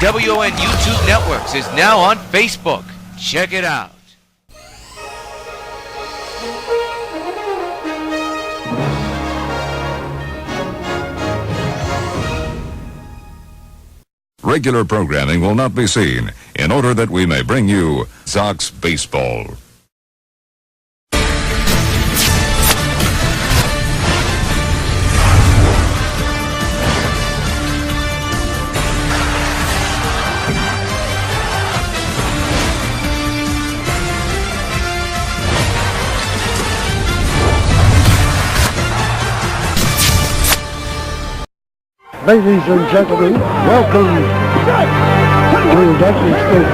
WON YouTube Networks is now on Facebook. Check it out. Regular programming will not be seen in order that we may bring you Sox Baseball. Ladies and gentlemen, welcome to Dusty Street.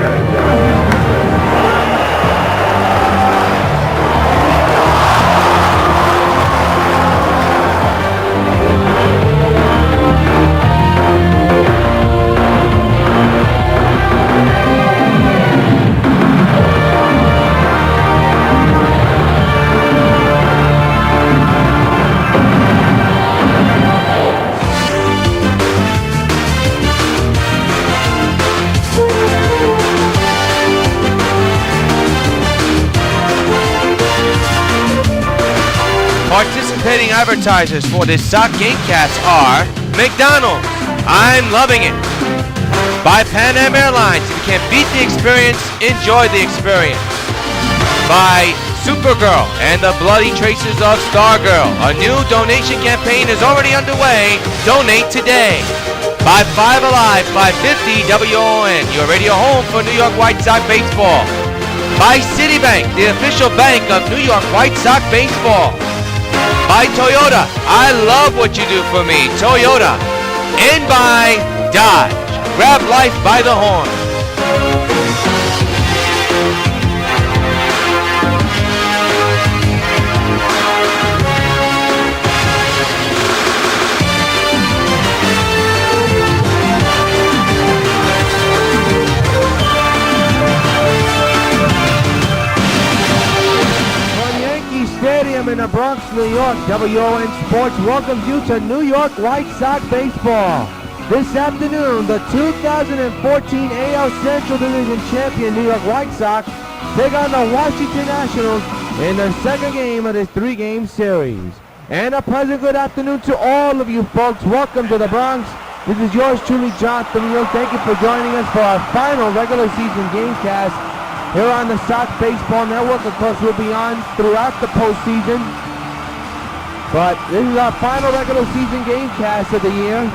Participating advertisers for this Sox Gamecast are McDonald's, I'm loving it. By Pan Am Airlines, if you can't beat the experience, enjoy the experience. By Supergirl and the Bloody Traces of Stargirl, a new donation campaign is already underway. Donate today. By 5 Alive, 550 WON, your radio home for New York White Sox baseball. By Citibank, the official bank of New York White Sox baseball. By Toyota, I love what you do for me, Toyota. And by Dodge, grab life by the horn. Stadium in the Bronx, New York, WON Sports welcomes you to New York White Sox baseball. This afternoon, the 2014 AL Central Division champion New York White Sox take on the Washington Nationals in their second game of this three-game series. And a pleasant good afternoon to all of you folks. Welcome to the Bronx. This is yours truly, Jonathan Rios. Thank you for joining us for our final regular season gamecast here on the Sox Baseball Network. Of course, we'll be on throughout the postseason. But this is our final regular season gamecast of the year.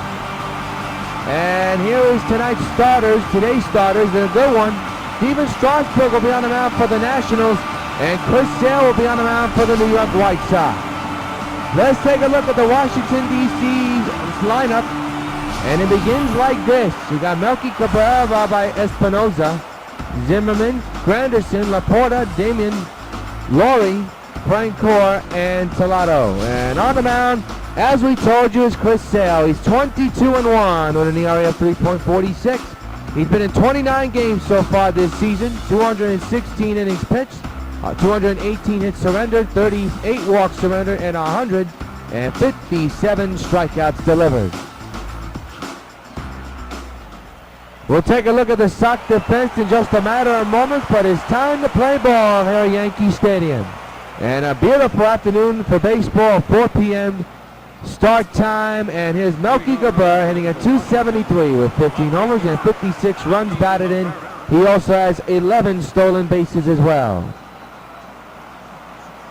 And here is tonight's starters, today's starters, and a good one. Steven Strasburg will be on the mound for the Nationals, and Chris Sale will be on the mound for the New York White Sox. Let's take a look at the Washington, D.C. lineup. And it begins like this. You got Melky Cabrera by Espinoza, Zimmerman, Granderson, Laporta, Damian, Laurie, Francoeur, and Talado. And on the mound, as we told you, is Chris Sale. He's 22-1 with an ERA of 3.46. He's been in 29 games so far this season, 216 innings pitched, 218 hits surrendered, 38 walks surrendered, and 157 strikeouts delivered. We'll take a look at the Sox defense in just a matter of moments, but it's time to play ball here at Yankee Stadium. And a beautiful afternoon for baseball, 4 p.m. start time, and here's Melky Cabrera hitting a .273 with 15 homers and 56 runs batted in. He also has 11 stolen bases as well.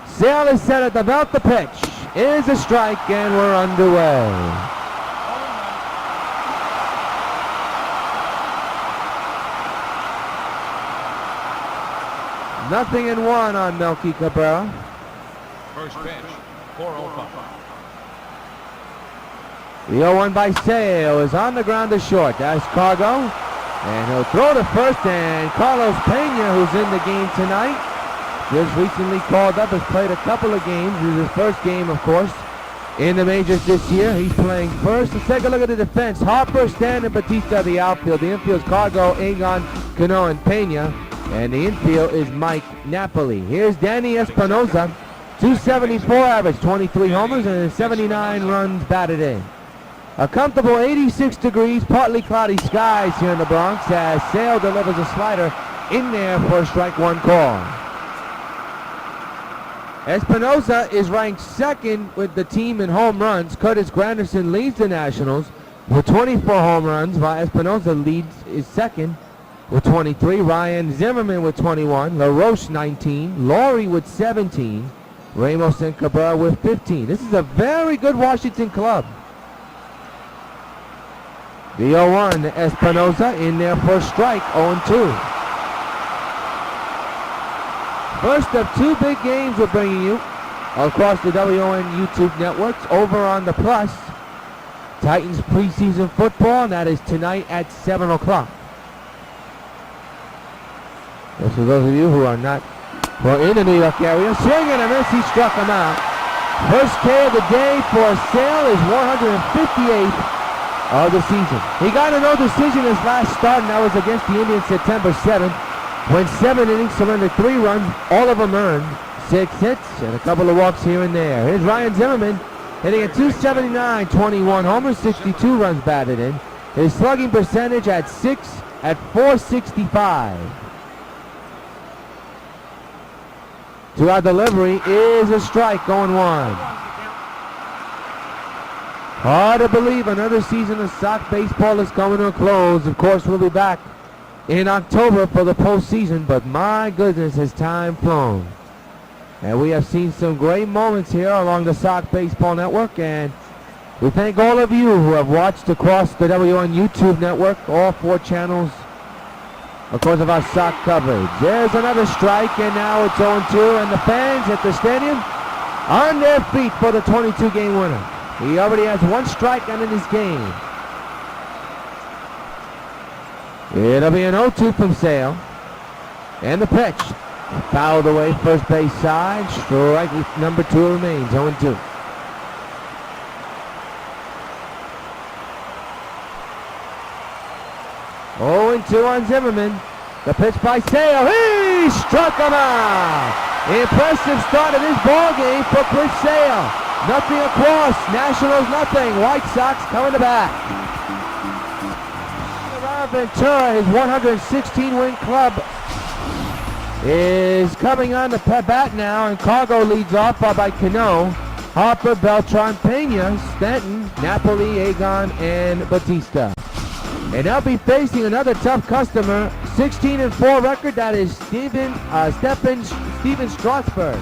Sale is set at the belt. The pitch is a strike, and we're underway. Nothing in one on Melky Cabrera. First pitch, 4-0. The 0-1 by Sale is on the ground to short. That's Cargo. And he'll throw to first, and Carlos Pena, who's in the game tonight, just recently called up, has played a couple of games. This is his first game, of course, in the majors this year. He's playing first. Let's take a look at the defense. Harper, Stan, and Batista, the outfield. The infield is Cargo, Egon, Cano, and Pena. And the infield is Mike Napoli. Here's Danny Espinoza, .274 average, 23 homers, and 79 runs batted in. A comfortable 86 degrees, partly cloudy skies here in the Bronx as Sale delivers a slider in there for a strike one call. Espinosa is ranked second with the team in home runs. Curtis Granderson leads the Nationals with 24 home runs, while Espinosa is second with 23. Ryan Zimmerman with 21. LaRoche 19. Laurie with 17. Ramos and Cabrera with 15. This is a very good Washington club. The 0-1, Espinosa in there for a strike, 0-2. First of two big games we're bringing you across the WON YouTube networks. Over on the Plus, Titans preseason football, and that is tonight at 7 o'clock. So for those of you who are in the New York area, swing and a miss, he struck him out. First K of the day for Sale is 158th of the season. He got a no decision his last start, and that was against the Indians September 7th. Went 7 innings, surrendered 3 runs, all of them earned. 6 hits and a couple of walks here and there. Here's Ryan Zimmerman hitting at 279, 21 homers, 62 runs batted in. His slugging percentage at 465. To our delivery is a strike, going one. Hard to believe another season of Sox baseball is coming to a close. Of course, we'll be back in October for the postseason, but my goodness, has time flown. And we have seen some great moments here along the Sox Baseball Network, and we thank all of you who have watched across the WON YouTube network, all 4 channels, of course, of our Sox coverage. There's another strike, and now it's 0-2, and the fans at the stadium on their feet for the 22-game winner. He already has 1 strikeout in this game. It'll be an 0-2 from Sale. And the pitch. Fouled away first base side. Strike number 2 remains. 0-2. On Zimmerman. The pitch by Sale. He struck him out. Impressive start of this ball game for Chris Sale. Nothing across. Nationals nothing. White Sox coming to bat. Ventura, his 116-win club, is coming on the bat now, and Cargo leads off by Cano, Harper, Beltran, Pena, Stanton, Napoli, Agon, and Batista. And they'll be facing another tough customer, 16-4 record, that is Steven Strasburg.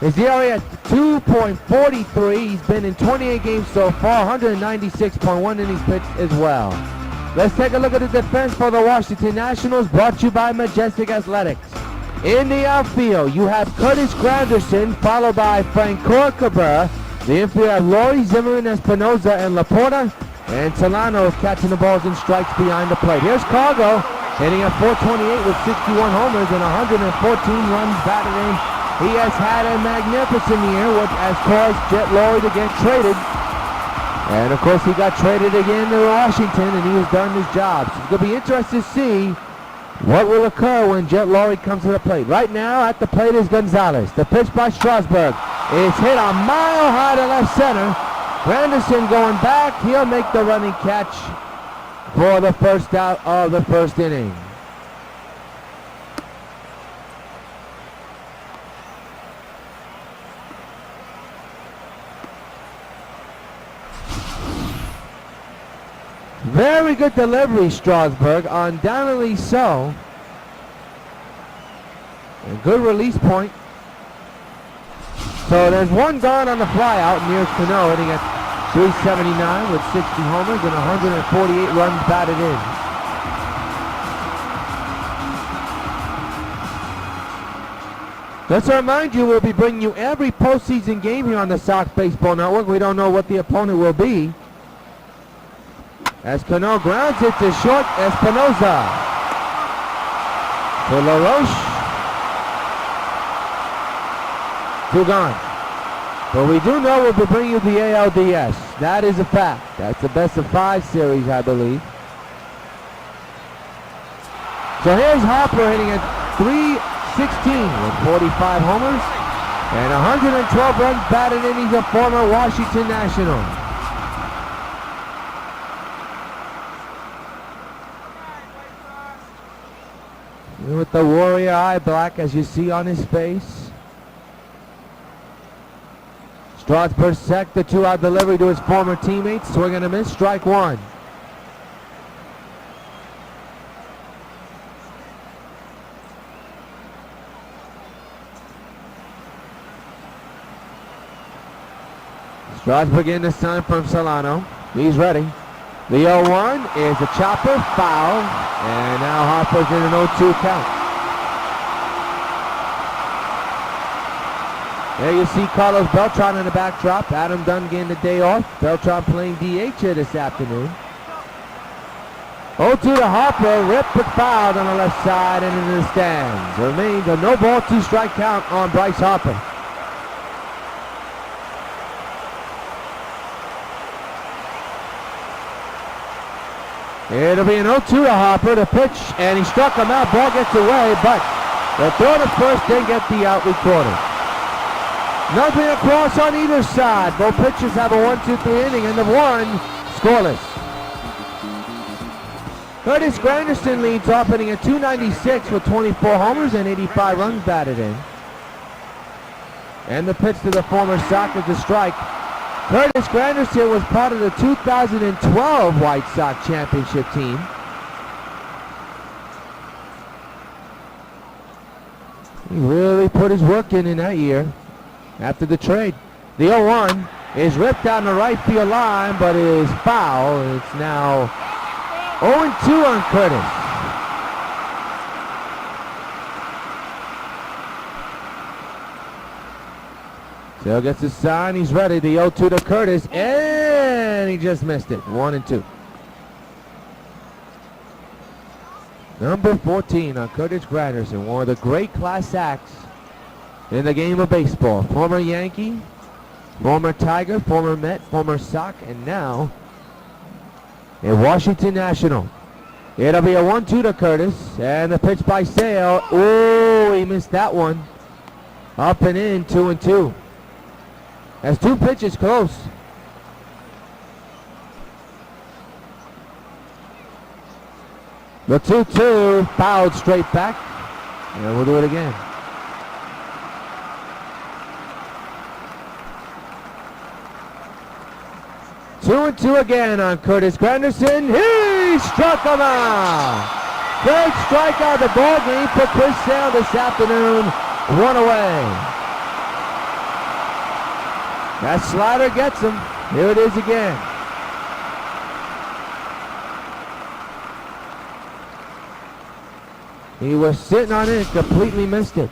His ERA at 2.43. He's been in 28 games so far, 196.1 innings pitched as well. Let's take a look at the defense for the Washington Nationals, brought to you by Majestic Athletics. In the outfield, you have Curtis Granderson, followed by Francois Cabrera. The infield have Laurie, Zimmerman, Espinosa, and Laporta. And Solano catching the balls and strikes behind the plate. Here's Cargo, hitting at 428 with 61 homers and 114 runs batted in. He has had a magnificent year, which has caused Jet Laurie to get traded. And, of course, he got traded again to Washington, and he has done his job. So it's going to be interesting to see what will occur when Jet Laurie comes to the plate. Right now, at the plate is Gonzalez. The pitch by Strasburg is hit a mile high to left center. Granderson going back. He'll make the running catch for the first out of the first inning. Very good delivery, Strasburg, undoubtedly so. A good release point. So there's 1 gone on the flyout near Cano, hitting at 379 with 60 homers and 148 runs batted in. Let's remind you, we'll be bringing you every postseason game here on the Sox Baseball Network. We don't know what the opponent will be. As Cano grounds it to short, Espinosa. To LaRoche. 2 gone. But we do know we'll be bringing you the ALDS. That is a fact. That's the best of 5 series, I believe. So here's Harper hitting at 316 with 45 homers and 112 runs batted in. He's a former Washington National. With the warrior eye black as you see on his face. Strasburg sec, the 2-out delivery to his former teammates. Swing and a miss, strike one. Strasburg in the sun from Solano. He's ready. The 0-1 is a chopper, foul, and now Harper's in an 0-2 count. There you see Carlos Beltran in the backdrop. Adam Dunn getting the day off. Beltran playing DH here this afternoon. 0-2 to Harper, ripped but fouled on the left side and into the stands. Remains a no ball, 2 strike count on Bryce Harper. It'll be an 0-2 to Harper, the pitch, and he struck him out. Ball gets away, but the throw to first didn't get the out recorded. Nothing across on either side. Both pitchers have a 1-2-3 inning, and the 1 scoreless. Curtis Granderson leads off, hitting at .296 with 24 homers and 85 runs batted in. And the pitch to the former Sox is a strike. Curtis Granderson was part of the 2012 White Sox championship team. He really put his work in that year after the trade. The 0-1 is ripped down the right field line, but it is foul. It's now 0-2 on Curtis. Sale gets his sign, he's ready. The 0-2 to Curtis, and he just missed it. 1-2. Number 14 on Curtis Granderson, one of the great class acts in the game of baseball. Former Yankee, former Tiger, former Met, former Sox, and now a Washington National. It'll be a 1-2 to Curtis, and the pitch by Sale. Oh, he missed that one. Up and in, 2-2. That's 2 pitches close. The 2-2 fouled straight back. And we'll do it again. Two and two again on Curtis Granderson. He struck him out. Third strikeout of the ball game for Chris Sale this afternoon. 1 away. That slider gets him. Here it is again. He was sitting on it and completely missed it.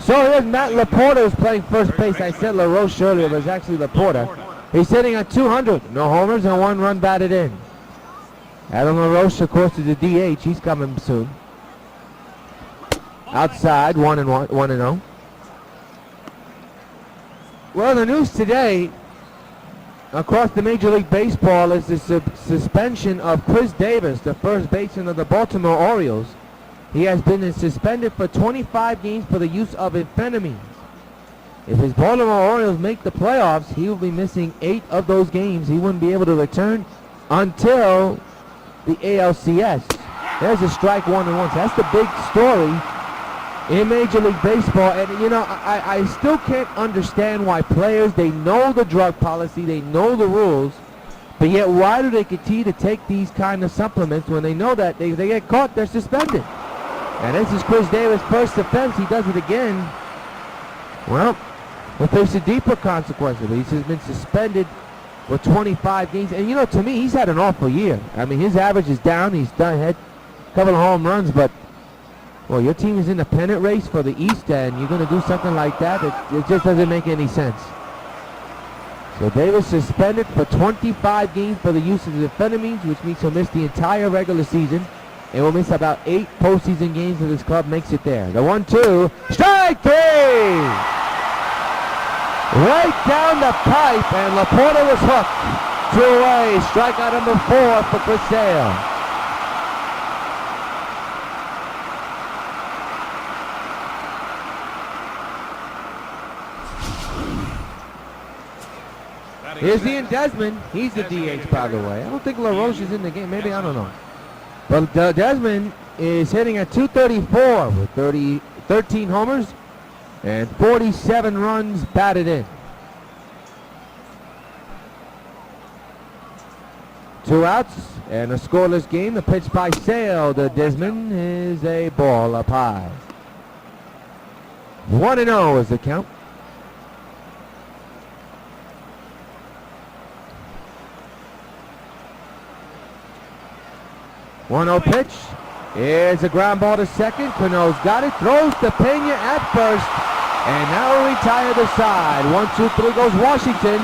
So here's Matt Laporta, who's playing first base. I said LaRoche earlier, but it's actually Laporta. He's sitting at 200. No homers and 1 run batted in. Adam LaRoche, of course, is the DH. He's coming soon. Outside, 1-0. Well, the news today across the Major League Baseball is the suspension of Chris Davis, the first baseman of the Baltimore Orioles. He has been suspended for 25 games for the use of amphetamines. If his Baltimore Orioles make the playoffs, he will be missing 8 of those games. He wouldn't be able to return until the ALCS. There's a strike 1-1. So that's the big story in Major League Baseball. And, you know, I still can't understand why players, they know the drug policy, they know the rules, but yet why do they continue to take these kind of supplements when they know that they get caught, they're suspended? And this is Chris Davis' first offense. He does it again. Well, he'll face a deeper consequence. He's been suspended for 25 games. And, you know, to me, he's had an awful year. I mean, his average is down. He's done had a couple of home runs, but well, your team is in the pennant race for the East, and you're going to do something like that? It just doesn't make any sense. So Davis suspended for 25 games for the use of amphetamines, which means he'll miss the entire regular season, and will miss about 8 postseason games if his club makes it there. The 1-2, strike 3! Right down the pipe, and Laporta was hooked. 2 away, strikeout number 4 for Chris Sale. Here's Ian Desmond. He's the DH, by the way. I don't think LaRoche is in the game. Maybe, I don't know. But Desmond is hitting at .234 with 13 homers and 47 runs batted in. 2 outs and a scoreless game. The pitch by Sale to Desmond is a ball up high. 1-0 is the count. 1-0 pitch. Here's a ground ball to second. Cano's got it. Throws to Pena at first. And now will retire the side. 1-2-3 goes Washington.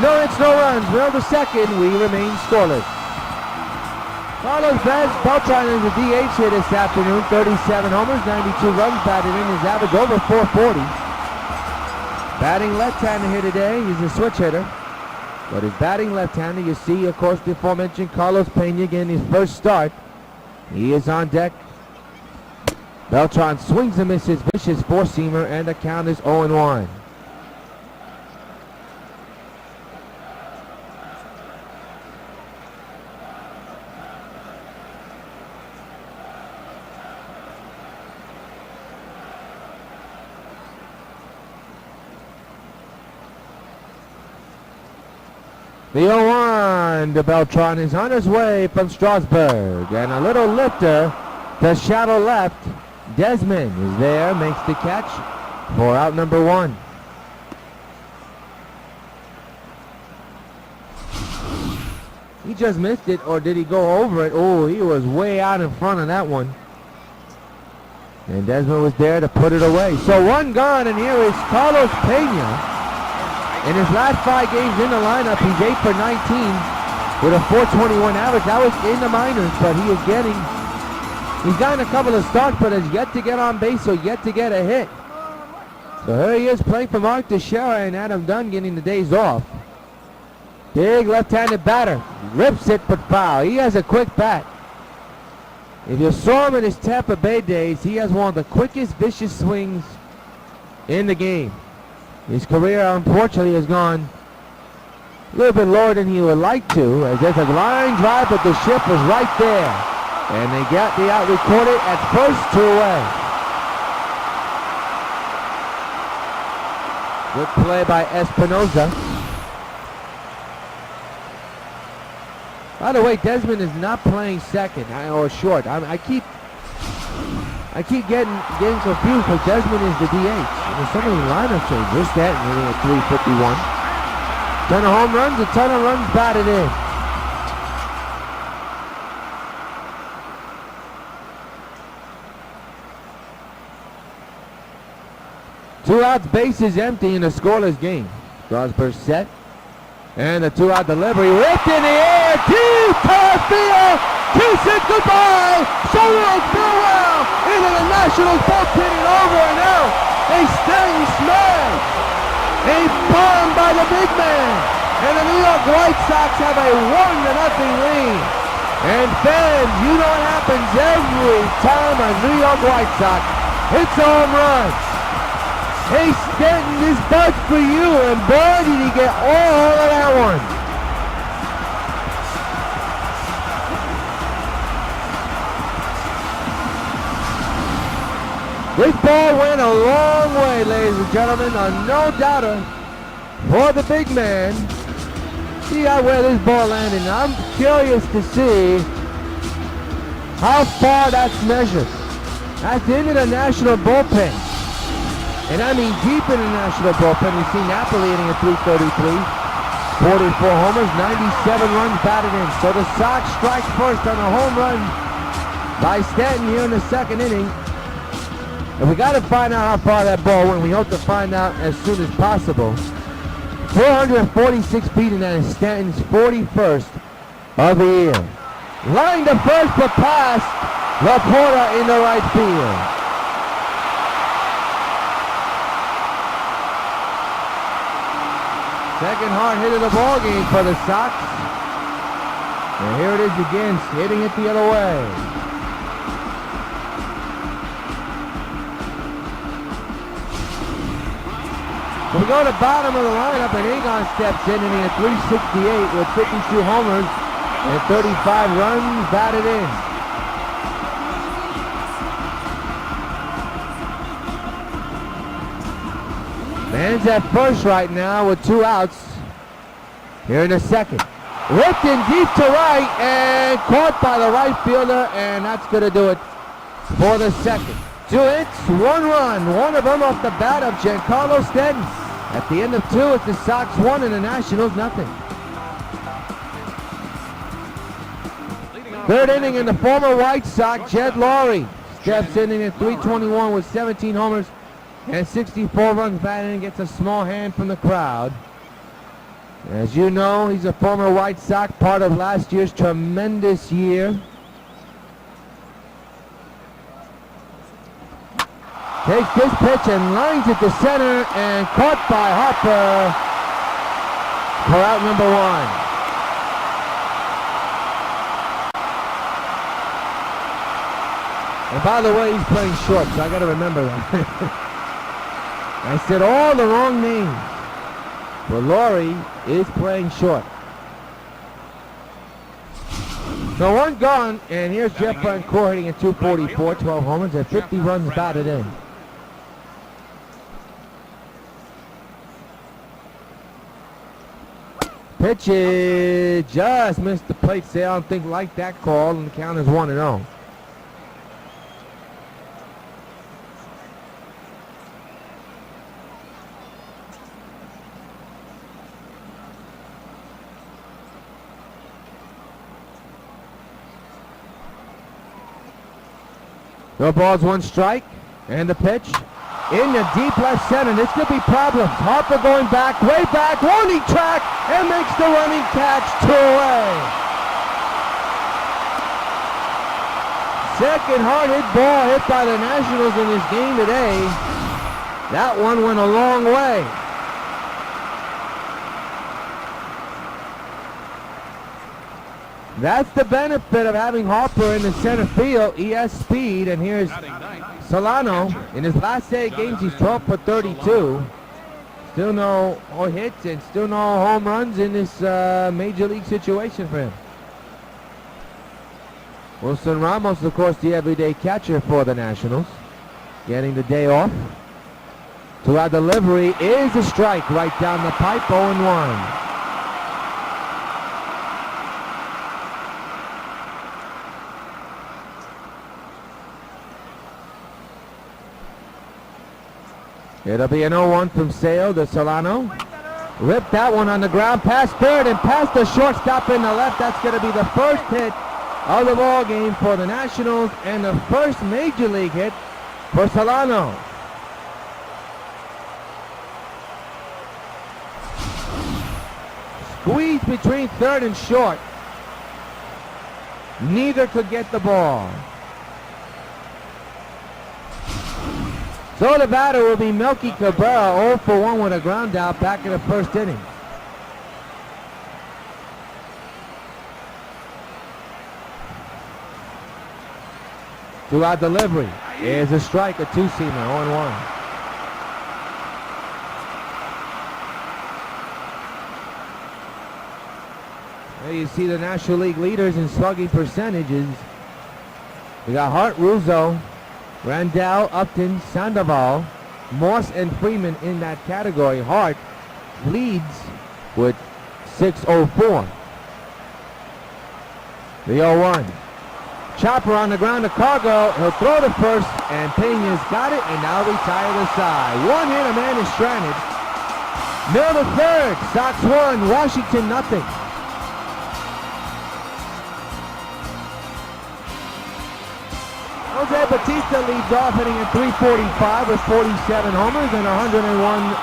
No hits, no runs. Will to second. We remain scoreless. Carlos Beltran is the DH here this afternoon. 37 homers, 92 runs batted in. His average over 440. Batting left-hander here today. He's a switch hitter. But his batting left-hander, you see, of course, the aforementioned Carlos Pena getting his first start. He is on deck. Beltran swings and misses, vicious four-seamer, and the count is 0-1. The 0-1 to Beltran is on his way from Strasburg. And a little lifter to shallow left. Desmond is there, makes the catch for out number 1. He just missed it, or did he go over it? Oh, he was way out in front of that one. And Desmond was there to put it away. So 1 gone, and here is Carlos Pena. In his last 5 games in the lineup, he's 8 for 19 with a .421 average. That was in the minors, but he's gotten a couple of starts, but has yet to get on base or yet to get a hit. So here he is playing for Mark Teixeira and Adam Dunn getting the days off. Big left-handed batter. Rips it, but foul. He has a quick bat. If you saw him in his Tampa Bay days, he has one of the quickest, vicious swings in the game. His career, unfortunately, has gone a little bit lower than he would like to, as there's a line drive, but the ship was right there. And they got the out recorded at first, 2 away. Good play by Espinoza. By the way, Desmond is not playing second or short. I keep getting confused, because Desmond is the DH. There's so many lineup changes. There's Stanton hitting at 351. Ton of home runs, a ton of runs batted in. Two outs, bases empty in a scoreless game. Strasburg set. And a 2-out delivery. Whipped in the air. Deep to field. Kisses goodbye. So long, farewell. Into the Nationals bullpen and over and out. A stunning smash. A bomb by the big man. And the New York White Sox have a 1-0 lead. And fans, you know what happens every time a New York White Sox hits a home run. Hey Stanton, this bug's for you, and boy did he get all of that one. This ball went a long way, ladies and gentlemen, a no-doubter for the big man. See out where this ball landed. I'm curious to see how far that's measured. That's into the National bullpen. And I mean deep in the National bullpen. We see Napoli hitting at 333. 44 homers, 97 runs batted in. So the Sox strike first on a home run by Stanton here in the second inning. And we got to find out how far that ball went. We hope to find out as soon as possible. 446 feet, and that is Stanton's 41st of the year. Line to first for pass. Laporta in the right field. Second hard hit of the ball game for the Sox. And here it is again, hitting it the other way. So we go to the bottom of the lineup, and Egon steps in, and he at 368 with 52 homers and 35 runs batted in. Man's at first right now with 2 outs. Here in the second. Ripped in deep to right and caught by the right fielder, and that's going to do it for the second. 2 hits, 1 run, one of them off the bat of Giancarlo Stanton. At the end of 2, it's the Sox 1 and the Nationals nothing. Third inning, in the former White Sox, Jed Lowrie steps in at 321 with 17 homers and 64 runs batted in, gets a small hand from the crowd. As you know, he's a former White Sox, part of last year's tremendous year. Takes this pitch and lines it to center and caught by Harper for out number 1. And by the way, he's playing short, so I got to remember that. I said all the wrong names. But Lowrie is playing short. So 1 gone, and here's Jeff Francoeur hitting at 244, 12 homers, and 50 runs batted in. Pitch is just missed the plate. Say I don't think like that call, and the count is 1-0. No balls, 1 strike, and the pitch in the deep left center. This could be problems. Harper going back, way back, warning track, and makes the running catch, 2 away. Second hard hit ball hit by the Nationals in this game today. That one went a long way. That's the benefit of having Harper in the center field. He has speed, and here's Solano. In his last 8 games, he's 12 for 32. Still no hits and still no home runs in this major league situation for him. Wilson Ramos, of course, the everyday catcher for the Nationals, getting the day off. To our delivery is a strike right down the pipe, 0-1. It'll be an 0-1 from Sale to Solano. Ripped that one on the ground, past third and past the shortstop in the left. That's going to be the first hit of the ball game for the Nationals and the first major league hit for Solano. Squeeze between third and short. Neither could get the ball. So the batter will be Melky Cabrera, 0 for 1 with a ground out back in the first inning. To our delivery is a strike, a 2-seamer, 0-1. There you see the National League leaders in slugging percentages. We got Hart, Rizzo, Randall, Upton, Sandoval, Moss, and Freeman in that category. Hart leads with 604. The 0-1. Chopper on the ground to Cargo. He'll throw to first, and Pena's got it, and now retire the side. 1 hit, a man is stranded. Mill to third. Sox 1, Washington nothing. Jose Bautista leads off, hitting at 345 with 47 homers and 101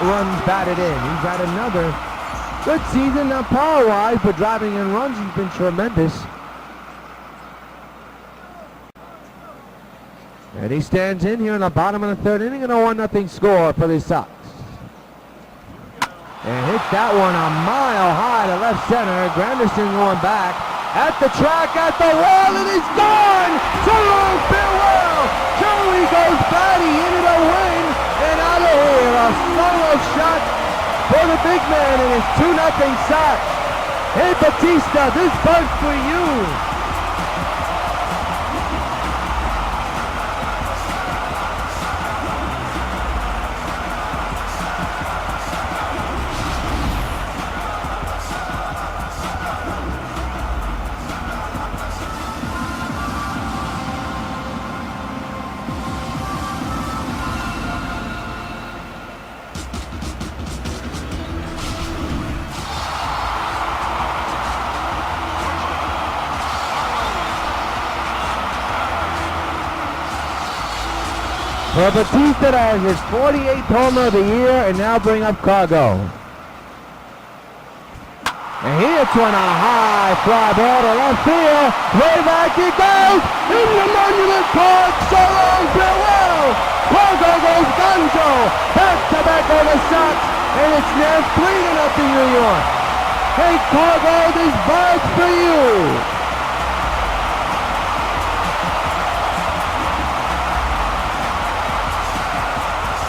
runs batted in. He's had another good season, not power-wise, but driving in runs, he's been tremendous. And he stands in here in the bottom of the third inning, and a 1-0 score for the Sox. And hits that one a mile high to left center. Granderson going back. At the track, at the wall, and it's gone! So long, farewell! Joey goes batty into the win, and out of here, a solo shot for the big man, and it's 2-0 Sox. Hey, Bautista, this one's for you! for Batista to have his 48th homer of the year and now bring up Cargo. And he hits one a high fly ball to left field. Way back it goes in the Monument Park. So long, farewell. Cargo goes gonzo. Back on the Sox. And it's now 3-0 New York. Hey, Cargo, this bird's for you.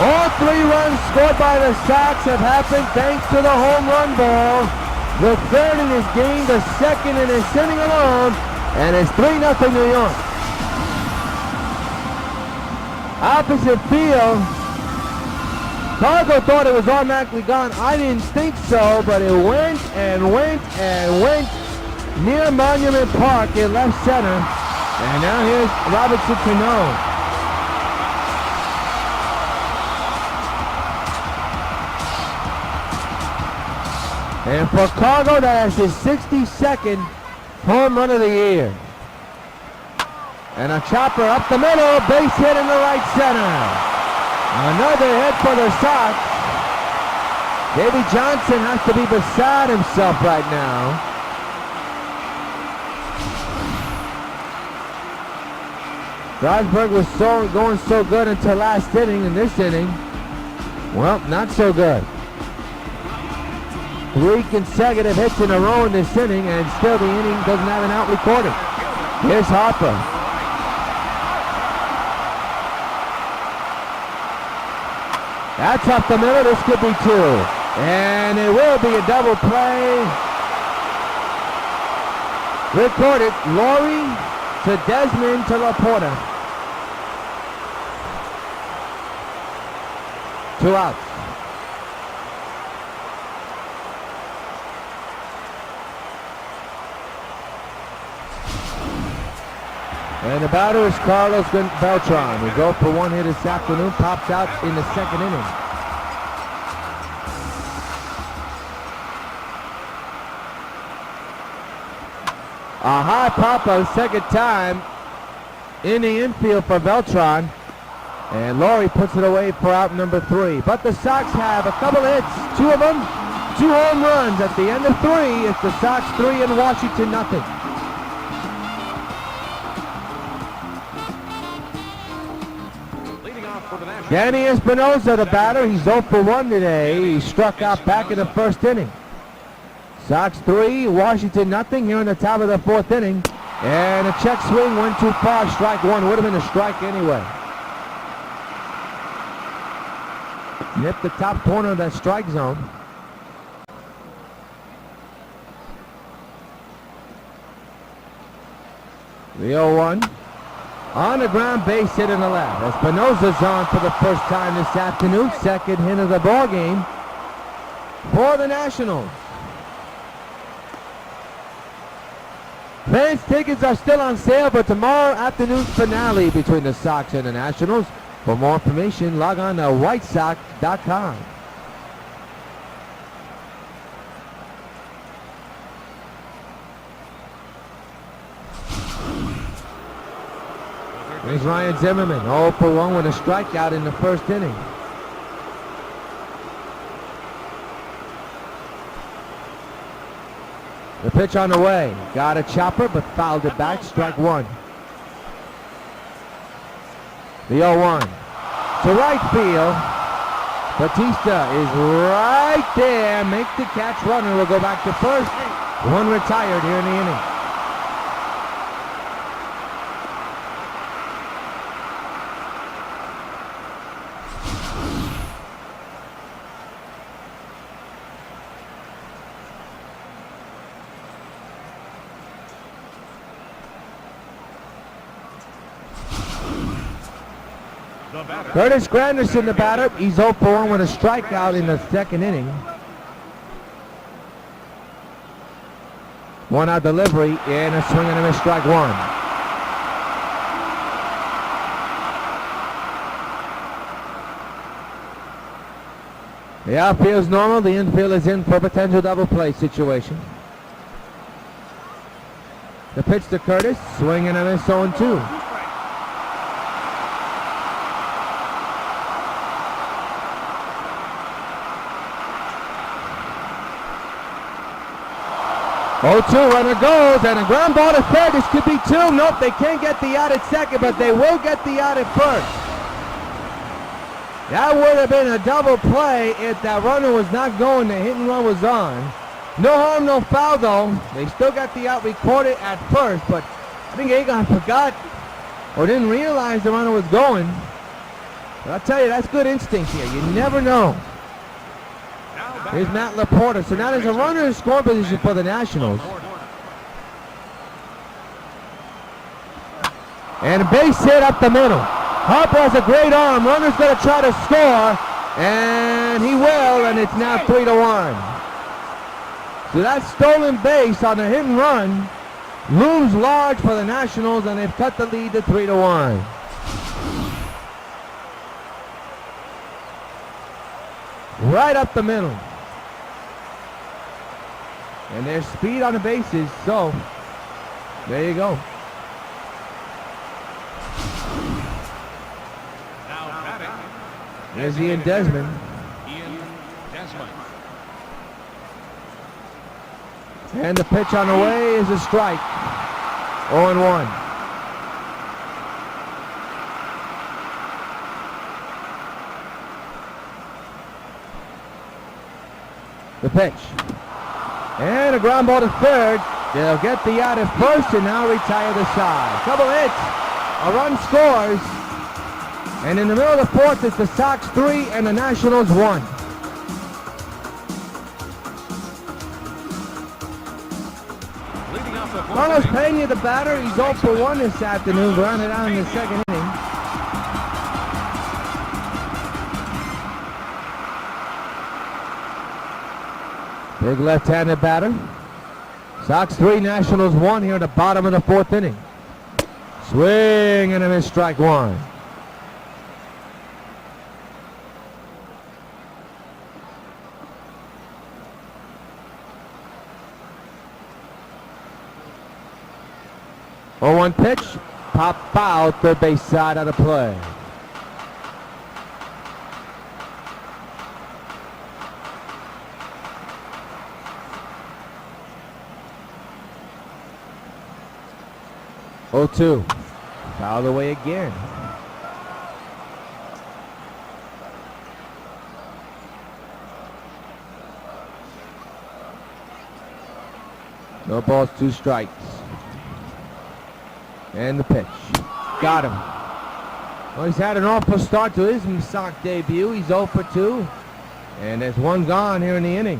All 3 runs scored by the Sox have happened thanks to the home run ball. The third in his game, the second in his inning alone, and it's 3-0 New York. Opposite field, Cargo thought it was automatically gone. I didn't think so, but it went and went and went near Monument Park in left center. And now here's Robinson Cano. And for Cargo, that's his 62nd home run of the year. And a chopper up the middle, base hit in the right center. Another hit for the Sox. Davey Johnson has to be beside himself right now. Strasburg was going so good until last inning. In this inning, well, not so good. 3 consecutive hits in a row in this inning, and still the inning doesn't have an out recorded. Here's Harper. That's up the middle. This could be 2. And it will be a double play. Recorded. Laurie to Desmond to Laporta. 2 outs. And the batter is Carlos Beltran, who goes for 1 hit this afternoon, pops out in the second inning. A high pop on second time in the infield for Beltran. And Laurie puts it away for out number 3. But the Sox have a couple hits, 2 of them, 2 home runs. At the end of 3, it's the Sox 3 and Washington nothing. Danny Espinosa, the batter. He's 0 for 1 today. He struck out back in the first inning. Sox 3, Washington nothing here in the top of the 4th inning. And a check swing went too far. Strike 1 would have been a strike anyway. Nipped the top corner of that strike zone. The 0-1. On the ground, base hit in the left. Espinosa's on for the first time this afternoon. Second hit of the ball game for the Nationals. Fans tickets are still on sale for tomorrow afternoon's finale between the Sox and the Nationals. For more information, log on to whitesox.com. There's Ryan Zimmerman, 0 for 1 with a strikeout in the first inning. The pitch on the way. Got a chopper, but fouled it back. Strike 1. The 0-1. To right field. Batista is right there. Make the catch. Runner will go back to first. 1 retired here in the inning. Curtis Granderson, the batter. He's 0 for 1 with a strikeout in the second inning. 1 out delivery and a swing and a miss, strike 1. The outfield is normal. The infield is in for a potential double play situation. The pitch to Curtis. Swing and a miss, 0-2. 0-2, runner goes, and a ground ball to third. This could be two. Nope, they can't get the out at second, but they will get the out at first. That would have been a double play if that runner was not going. The hit and run was on. No harm, no foul, though. They still got the out recorded at first, but I think Agon forgot or didn't realize the runner was going. But I'll tell you, that's good instinct here. You never know. Here's Matt Laporta. So now there's a runner in scoring position for the Nationals. And a base hit up the middle. Harper has a great arm. Runner's going to try to score. And he will, and it's now 3-1. So that stolen base on the hit and run looms large for the Nationals, and they've cut the lead to 3-1. Right up the middle. And there's speed on the bases, so there you go. There's Ian Desmond. And the pitch on the way is a strike. 0-1. The pitch. And a ground ball to third. They'll get the out at first and now retire the side. Double hits. A run scores. And in the middle of the fourth, it's the Sox 3 and the Nationals 1. Carlos Pena, the batter, he's 0 for 1 this afternoon, grounded out in the second inning. Big left-handed batter. Sox 3, Nationals 1 here at the bottom of the fourth inning. Swing and a miss, strike one. Oh, 1 pitch, pop foul, third base side out of play. Oh, 2, foul away again. No balls, 2 strikes. And the pitch. Got him. Well, he's had an awful start to his Sox debut. He's 0 for 2. And there's 1 gone here in the inning.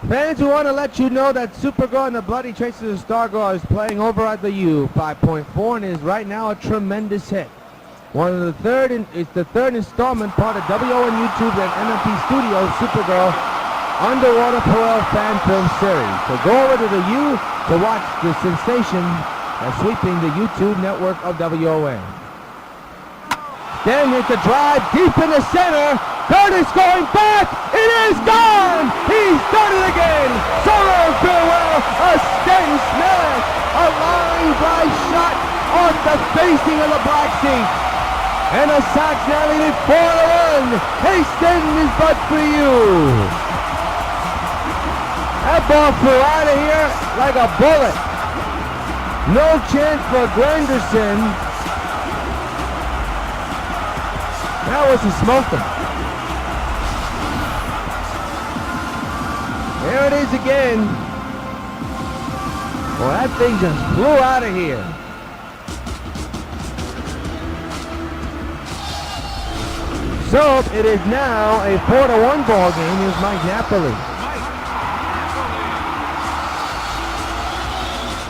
Fans, we want to let you know that Supergirl and the Bloody Traces of Stargirl is playing over at the U 5.4 and is right now a tremendous hit. It's the third installment part of WON YouTube and MLB Studios Supergirl Underwater Parallel Fan Film Series. So go over to the U to watch the sensation that's sweeping the YouTube network of WON. Then it's a drive deep in the center. Curtis going back. It is gone. He's done it again. Solo farewell. A Stan Smith. A line drive shot off the facing of the black seat. And the Sox now lead it 4-1. Hastings is but for you. That ball flew out of here like a bullet. No chance for Granderson. That was to smoke him. There it is again. Well, that thing just flew out of here. So it is now a 4-1 ball game. Here's Mike Napoli.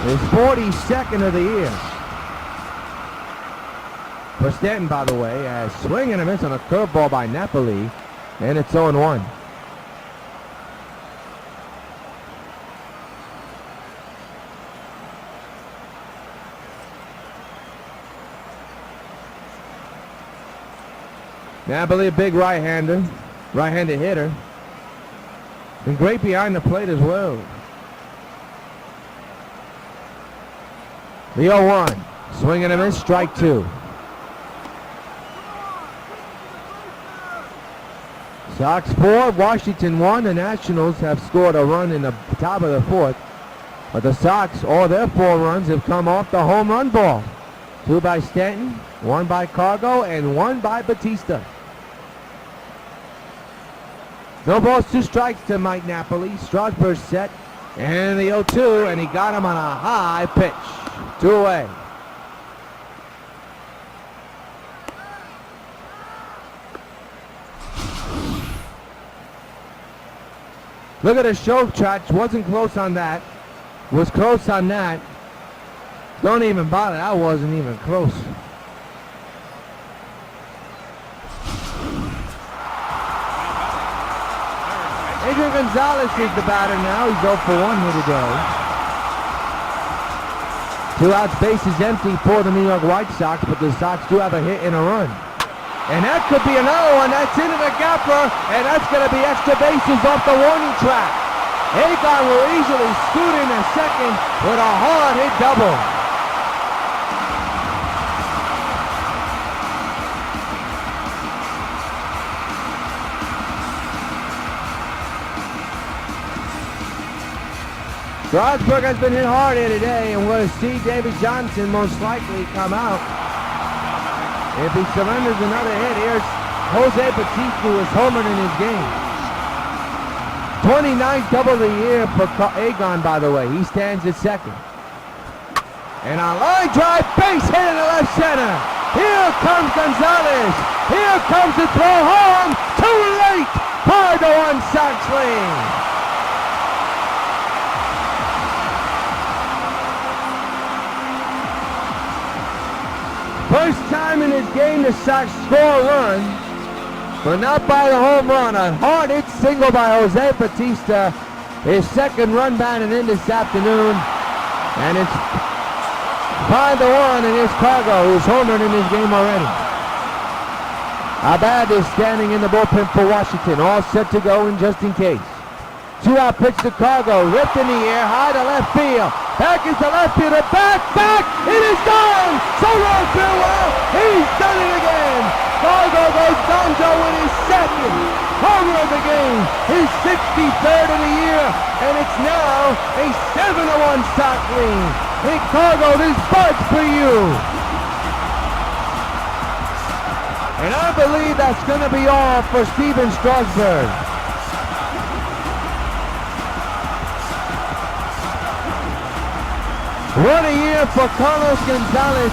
His 42nd of the year. For Stanton, by the way, a swing and a miss on a curveball by Napoli, and it's 0-1. Napoli, a big right-hander, right-handed hitter. And great behind the plate as well. The 0-1. Swing and a miss, strike 2. Sox 4, Washington 1. The Nationals have scored a run in the top of the fourth. But the Sox, all their 4 runs have come off the home run ball. 2 by Stanton, 1 by Cargo, and 1 by Batista. No balls, 2 strikes to Mike Napoli. Strasburg set, and the 0-2, and he got him on a high pitch. 2 away. Look at the show chart. Wasn't close on that. Was close on that. Don't even bother. That wasn't even close. Adrian Gonzalez is the batter now. He's 0 for 1 here today. 2 outs, bases empty for the New York White Sox, but the Sox do have a hit and a run. And that could be another one. That's into the gapper, and that's going to be extra bases off the warning track. Egon will easily scoot in a second with a hard hit double. Strasburg has been hit hard here today, and we'll see David Johnson most likely come out. If he surrenders another hit, here's Jose Batista, who is homered in his game. 29th double of the year for Egon, by the way. He stands at second. And a line drive, base hit in the left center. Here comes Gonzalez. Here comes the throw home. Too late for the WON Sox lead. First time in this game the Sox score a run, but not by the home run. A hard hit single by Jose Batista. His second run batted in this afternoon. And it's 5-1, and here's Cargo, who's homered in this game already. Abad is standing in the bullpen for Washington, all set to go in just in case. 2-out pitch to Cargo, ripped in the air, high to left field. Back is the left fielder, back, it is gone! Solo farewell, he's done it again! Cargo goes Donzo with his second homer of the game, his 63rd of the year, and it's now a 7-1 Sox lead. Hey Cargo, this bud's for you! And I believe that's going to be all for Steven Strasburg. What a year for Carlos Gonzalez.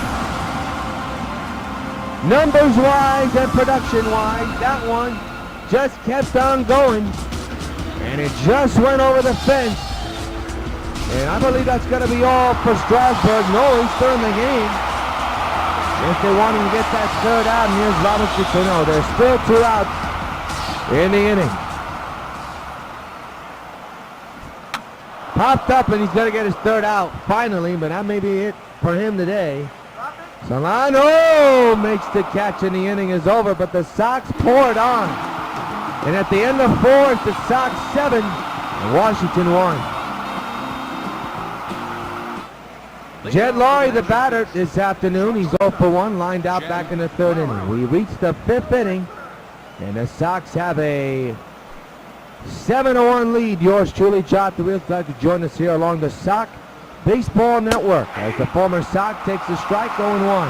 Numbers-wise and production-wise, that one just kept on going. And it just went over the fence. And I believe that's going to be all for Strasburg. No, he's still in the game. If they want him to get that third out, and here's Robinson Cano. There's still 2 outs in the inning. Popped up, and he's going to get his third out finally, but that may be it for him today. Solano makes the catch, and the inning is over, but the Sox poured on. And at the end of 4, the Sox 7, and Washington 1. Jed Laurie, the batter this afternoon. He's 0 for 1, lined out back in the 3rd inning. We reached the 5th inning, and the Sox have a 7-1 lead. Yours truly, Chop the Wheels, glad to join us here along the Sox Baseball Network as the former Sox takes a strike, 0-1.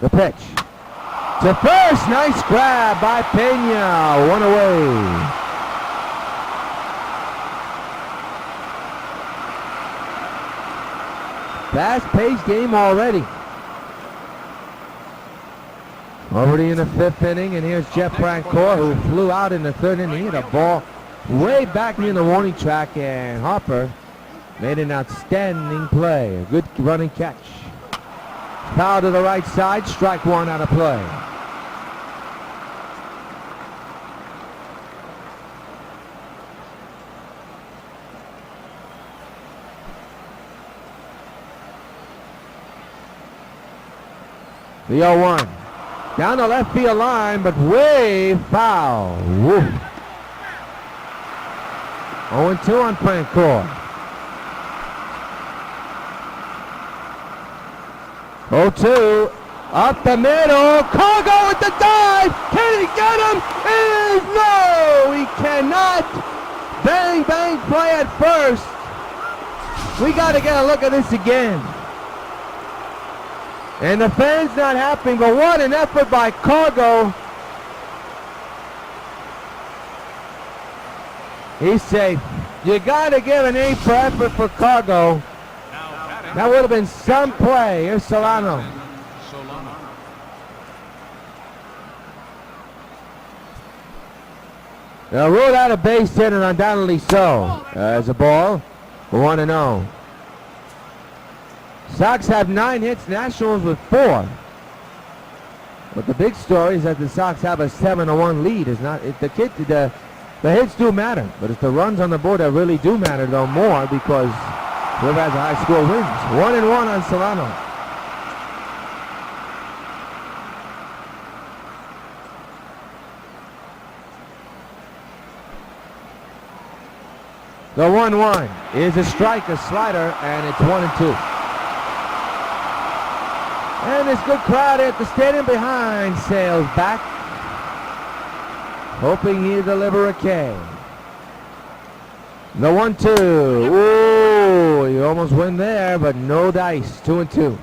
The pitch to first, nice grab by Pena, 1 away. Fast-paced game already. Already in the 5th inning, and here's Jeff Francoeur, who flew out in the 3rd inning. He hit a ball way back near the warning track, and Harper made an outstanding play. A good running catch. Foul to the right side, strike 1 out of play. The 0-1. Down the left field line, but way foul. 0-2 on Francoeur. 0-2. Up the middle. Cargo with the dive. Can he get him? No, he cannot. Bang, bang play at first. We got to get a look at this again. And the fans not happy, but what an effort by Cargo. He's safe. You got to give an A for effort for Cargo. That would have been some play. Here's Solano. They'll rule out a base hit, and undoubtedly so. As a ball, 1-0. Sox have 9 hits, Nationals with 4. But the big story is that the Sox have a 7-1 lead. The hits do matter, but it's the runs on the board that really do matter, though, more, because whoever has a high score wins. 1-1 on Solano. The 1-1 is a strike, a slider, and it's 1-2. And this good crowd at the stadium behind sails back, hoping he'll deliver a K. The 1-2. Ooh, you almost win there, but no dice. 2-2.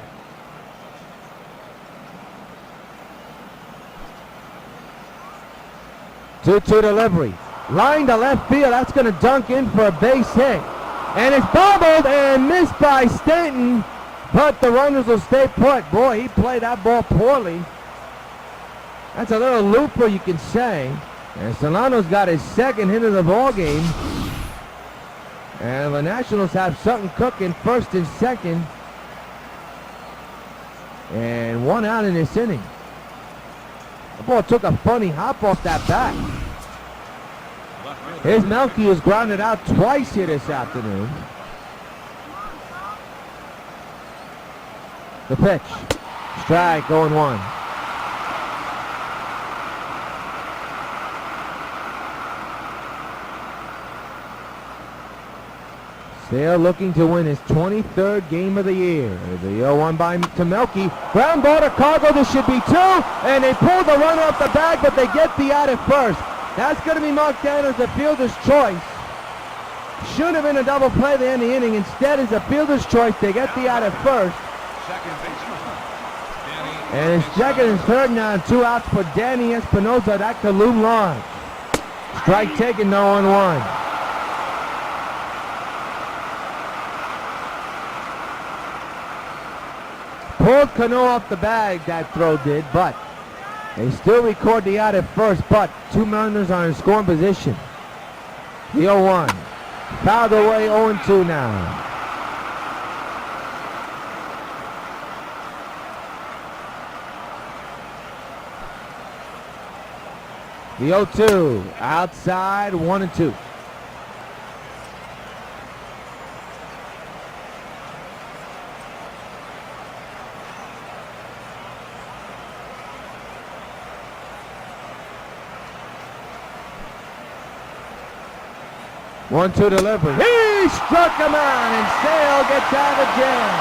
Two-two delivery. Line to left field. That's going to dunk in for a base hit. And it's bobbled and missed by Stanton. But the runners will stay put. Boy, he played that ball poorly. That's a little looper, you can say. And Solano's got his second hit of the ball game. And the Nationals have something cooking, first and second. And 1 out in this inning. The ball took a funny hop off that bat. Here's Melky, who's grounded out twice here this afternoon. The pitch. Strike, 0-1. Sale looking to win his 23rd game of the year. The 0-1 by to Melky. Ground ball to Cargo. This should be 2. And they pull the runner off the bag, but they get the out at first. That's going to be marked down as a fielder's choice. Should have been a double play there in the inning. Instead, it's a fielder's choice. They get the out at first. And it's second and third now. 2 outs for Danny Espinosa. That could loom large. Strike taken, 0-1. Pulled Cano off the bag, that throw did, but they still record the out at first, but 2 runners are in scoring position. The 0-1. Fouled away, 0-2 now. The 0-2. Outside, 1-2. One-two delivery. He struck him out, and Sale gets out of the jam.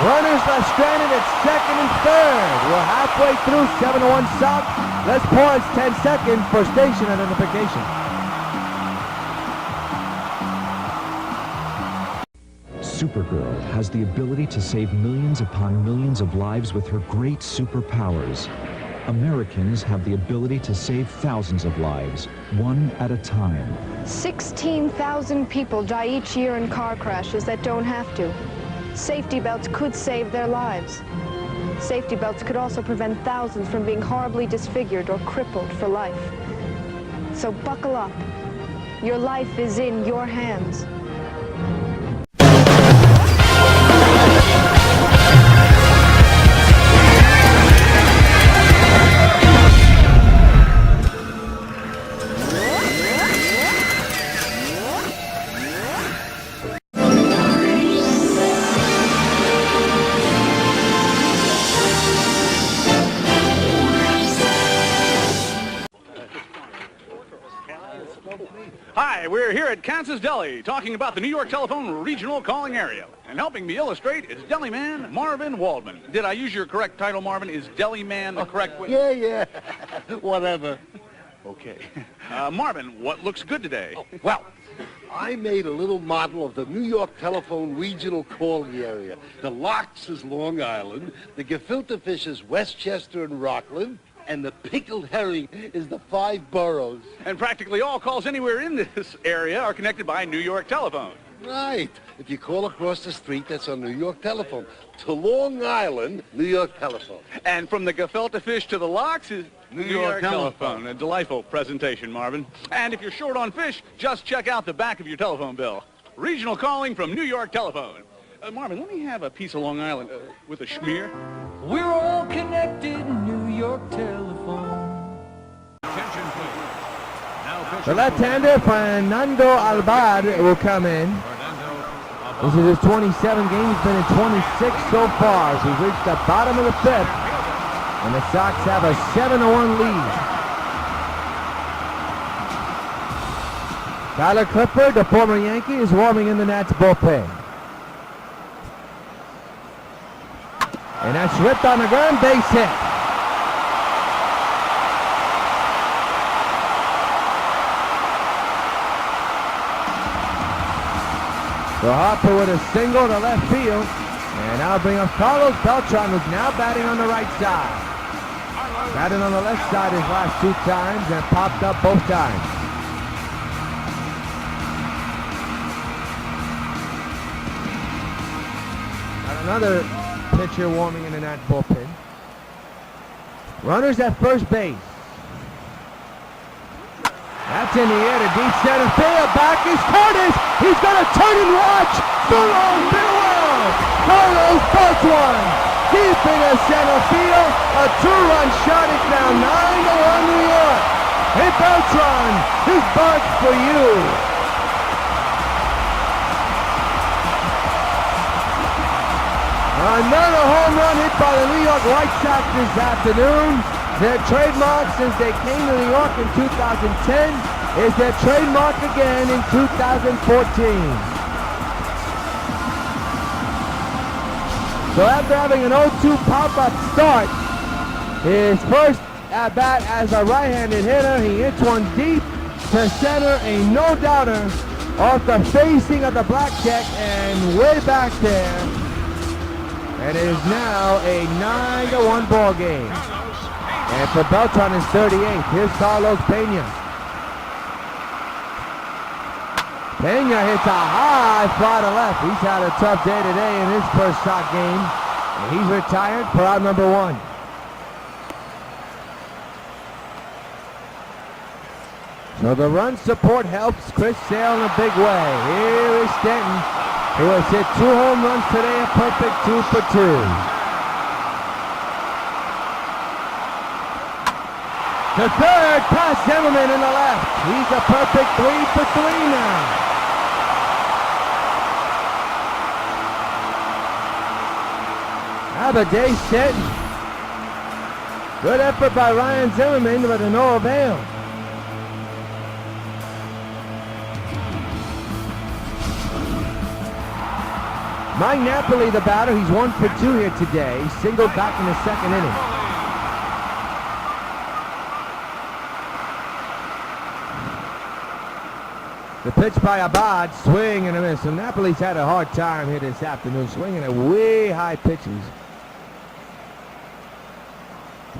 Runners left stranded at second and third. We're halfway through, 7-1 Sox. Let's pause 10 seconds for station identification. Supergirl has the ability to save millions upon millions of lives with her great superpowers. Americans have the ability to save thousands of lives, one at a time. 16,000 people die each year in car crashes that don't have to. Safety belts could save their lives. Safety belts could also prevent thousands from being horribly disfigured or crippled for life. So buckle up. Your life is in your hands. Hi, we're here at Kansas Deli talking about the New York Telephone regional calling area. And helping me illustrate is Deli Man Marvin Waldman. Did I use your correct title, Marvin? Is Deli Man the correct way? Yeah. Whatever. Okay. Marvin, what looks good today? Well, I made a little model of the New York Telephone regional calling area. The Lox is Long Island, the gefilte fish is Westchester and Rockland, and the pickled herring is the 5 boroughs. And practically all calls anywhere in this area are connected by New York Telephone. Right. If you call across the street, that's on New York Telephone. To Long Island, New York Telephone. And from the gefilte fish to the Lox is New York Telephone. A delightful presentation, Marvin. And if you're short on fish, just check out the back of your telephone bill. Regional calling from New York Telephone. Marvin, let me have a piece of Long Island with a schmear. We're all connected, New York Telephone. Attention, please. Now The left-hander, Fernando Albad, will come in. This is his 27th game. He's been in 26 so far. So he's reached the bottom of the 5th. And the Sox have a 7-1 lead. Tyler Clifford, the former Yankee, is warming in the Nats bullpen. And that's ripped on the ground, base hit. So Harper with a single to left field. And now bring up Carlos Beltran, who's now batting on the right side. Batting on the left side his last 2 times and popped up both times. Got another pitcher warming in the Nats bullpen. Runners at first base. That's in the air to deep center field. Back is Curtis. He's going to turn and watch. Solo farewell. Carlos Beltran deep in the center field. A 2-run shot. It's now 9-1 New York. Hey Beltran, this bug's for you. Another home run hit by the New York White Sox this afternoon. Their trademark since they came to New York in 2010 is their trademark again in 2014. So after having an 0-2 pop-up start, his first at-bat as a right-handed hitter, he hits one deep to center, a no-doubter off the facing of the black check and way back there. And it is now a 9-1 ball game. And for Beltran is 38th. Here's Carlos Pena. Pena hits a high fly to left. He's had a tough day today in his first Sox game. And he's retired for out number 1. So the run support helps Chris Sale in a big way. Here is Stanton, who has hit 2 home runs today, a perfect 2 for 2. To third, past Zimmerman in the left. He's a perfect 3 for 3 now. Have a day Stanton. Good effort by Ryan Zimmerman, but to no avail. Mike Napoli, the batter, he's 1 for 2 here today. He singled back in the 2nd inning. The pitch by Abad, swing and a miss. So Napoli's had a hard time here this afternoon, swinging at way high pitches.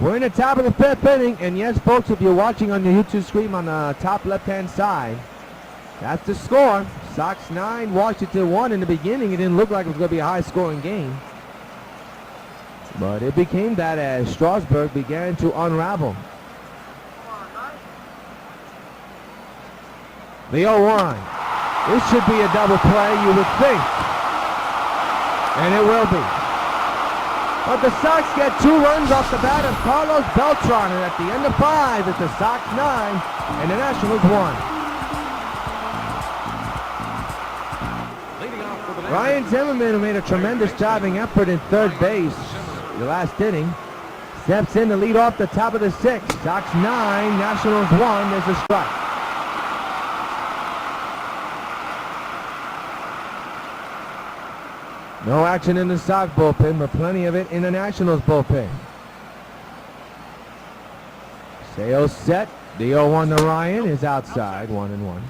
We're in the top of the 5th inning, and yes, folks, if you're watching on the YouTube screen on the top left-hand side, that's the score. Sox 9, Washington 1. In the beginning, it didn't look like it was going to be a high-scoring game. But it became that as Strasburg began to unravel. The 0-1. This should be a double play, you would think. And it will be. But the Sox get 2 runs off the bat of Carlos Beltran. And at the end of 5, it's the Sox 9 and the Nationals 1. Ryan Zimmerman, who made a tremendous diving effort in third base the last inning, steps in to lead off the top of the 6th. Sox 9, Nationals 1. There's a strike. No action in the Sox bullpen, but plenty of it in the Nationals bullpen. Sale set. The 0-1 to Ryan is outside, 1-1.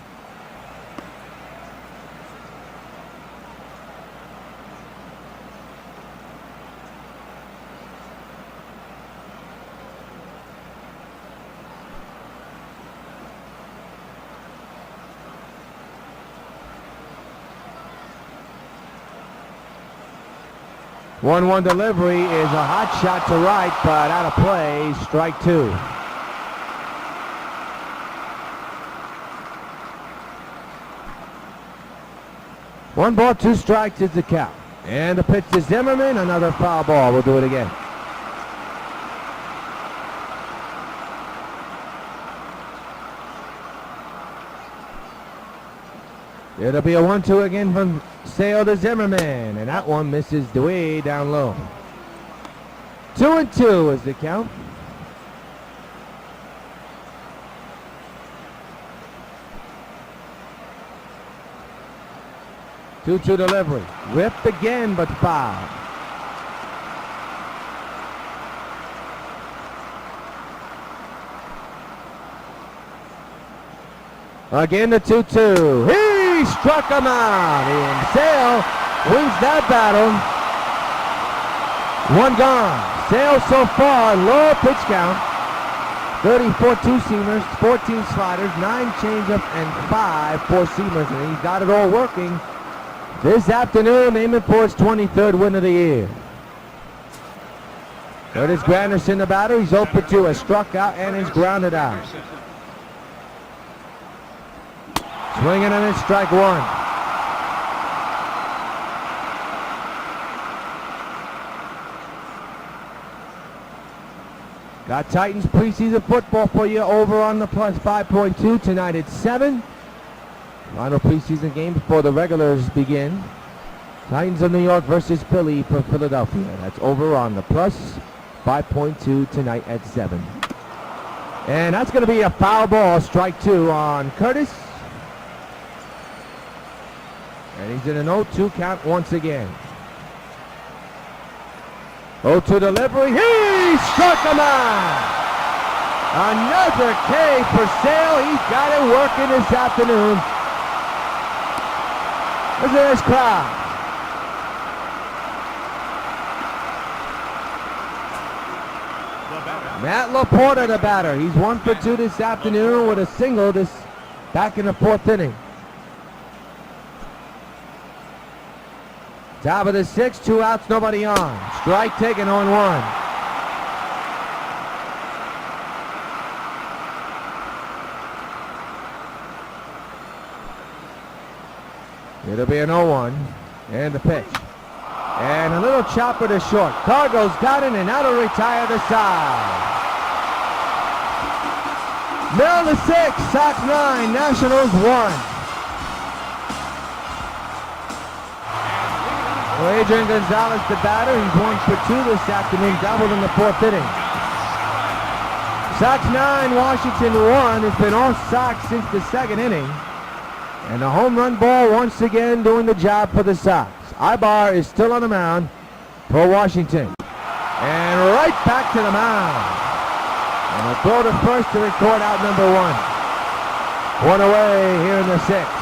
One delivery is a hot shot to right, but out of play. Strike two. One ball, two strikes is the count. And the pitch to Zimmerman, another foul ball. We'll do it again. It'll be a 1-2 again from Sale to Zimmerman, and that one misses Dewey down low. 2-2 is the count. Two-two delivery. Ripped again, but foul. Again the 2-2. He struck him out. And Sale wins that battle. One gone. Sale so far, low pitch count. 34 two-seamers, 14 sliders, 9 changeup, and 5 four-seamers. And he's got it all working this afternoon, aiming for his 23rd win of the year. Curtis Granderson, the batter. He's 0-2, has struck out and is grounded out. Swinging and it's strike one. Got Titans preseason football for you over on the plus 5.2 tonight at 7. Final preseason game before the regulars begin. Titans of New York versus Philly for Philadelphia. That's over on the plus 5.2 tonight at 7. And that's going to be a foul ball, strike two on Curtis. And he's in an 0-2 count once again. 0-2 delivery. He struck him out. Another K for Sale. He's got it working this afternoon. Listen to this crowd. Matt Laporta, the batter. He's 1-for-2 this afternoon with a single back in the 4th inning. Top of the 6th, 2 outs, nobody on. Strike taken on 1. It'll be an 0-1, and the pitch. And a little chopper to short. Cargo's got it, and that'll retire the side. Middle of the 6th, Sox 9, Nationals 1. Well, Adrian Gonzalez, the batter, he's 1-for-2 this afternoon, doubled in the 4th inning. Sox 9, Washington 1. It's been all Sox since the 2nd inning. And the home run ball once again doing the job for the Sox. Ibar is still on the mound for Washington. And right back to the mound. And a throw to first to record out number 1. One away here in the 6th.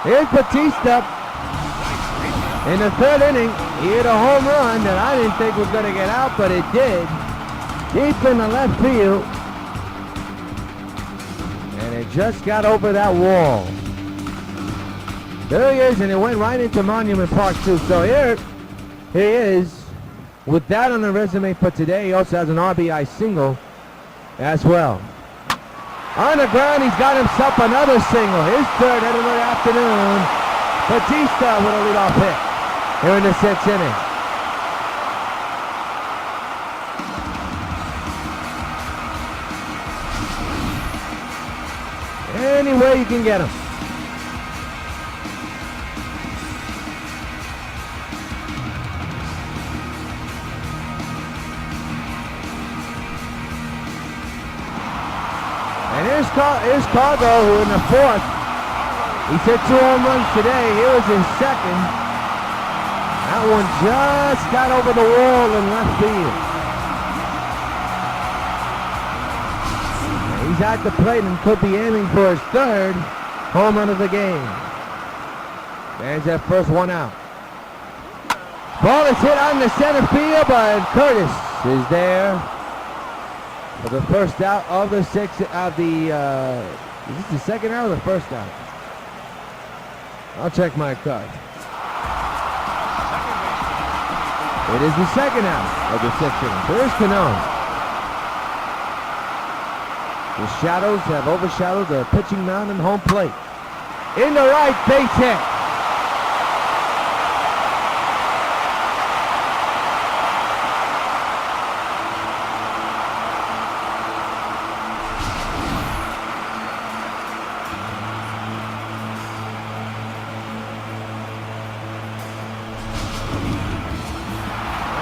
Here's Batista. In the 3rd inning, he hit a home run that I didn't think was going to get out, but it did. Deep in the left field. And it just got over that wall. There he is, and it went right into Monument Park, too. So here he is. With that on the resume for today, he also has an RBI single as well. On the ground, he's got himself another single. His 3rd of the afternoon. Batista with a leadoff hit here in the 6th inning. Any way you can get him. here's Cargo, who in the fourth, he's hit 2 home runs today. Here was his second. That one just got over the wall in left field. He's at the plate and could be aiming for his third home run of the game. There's that first one out. Ball is hit on the center field, but Curtis is there for the first out of the sixth of the. Is this the second out or the first out? I'll check my card. It is the second out of the sixth inning. There's Cano. The shadows have overshadowed the pitching mound and home plate. In the right, base hit.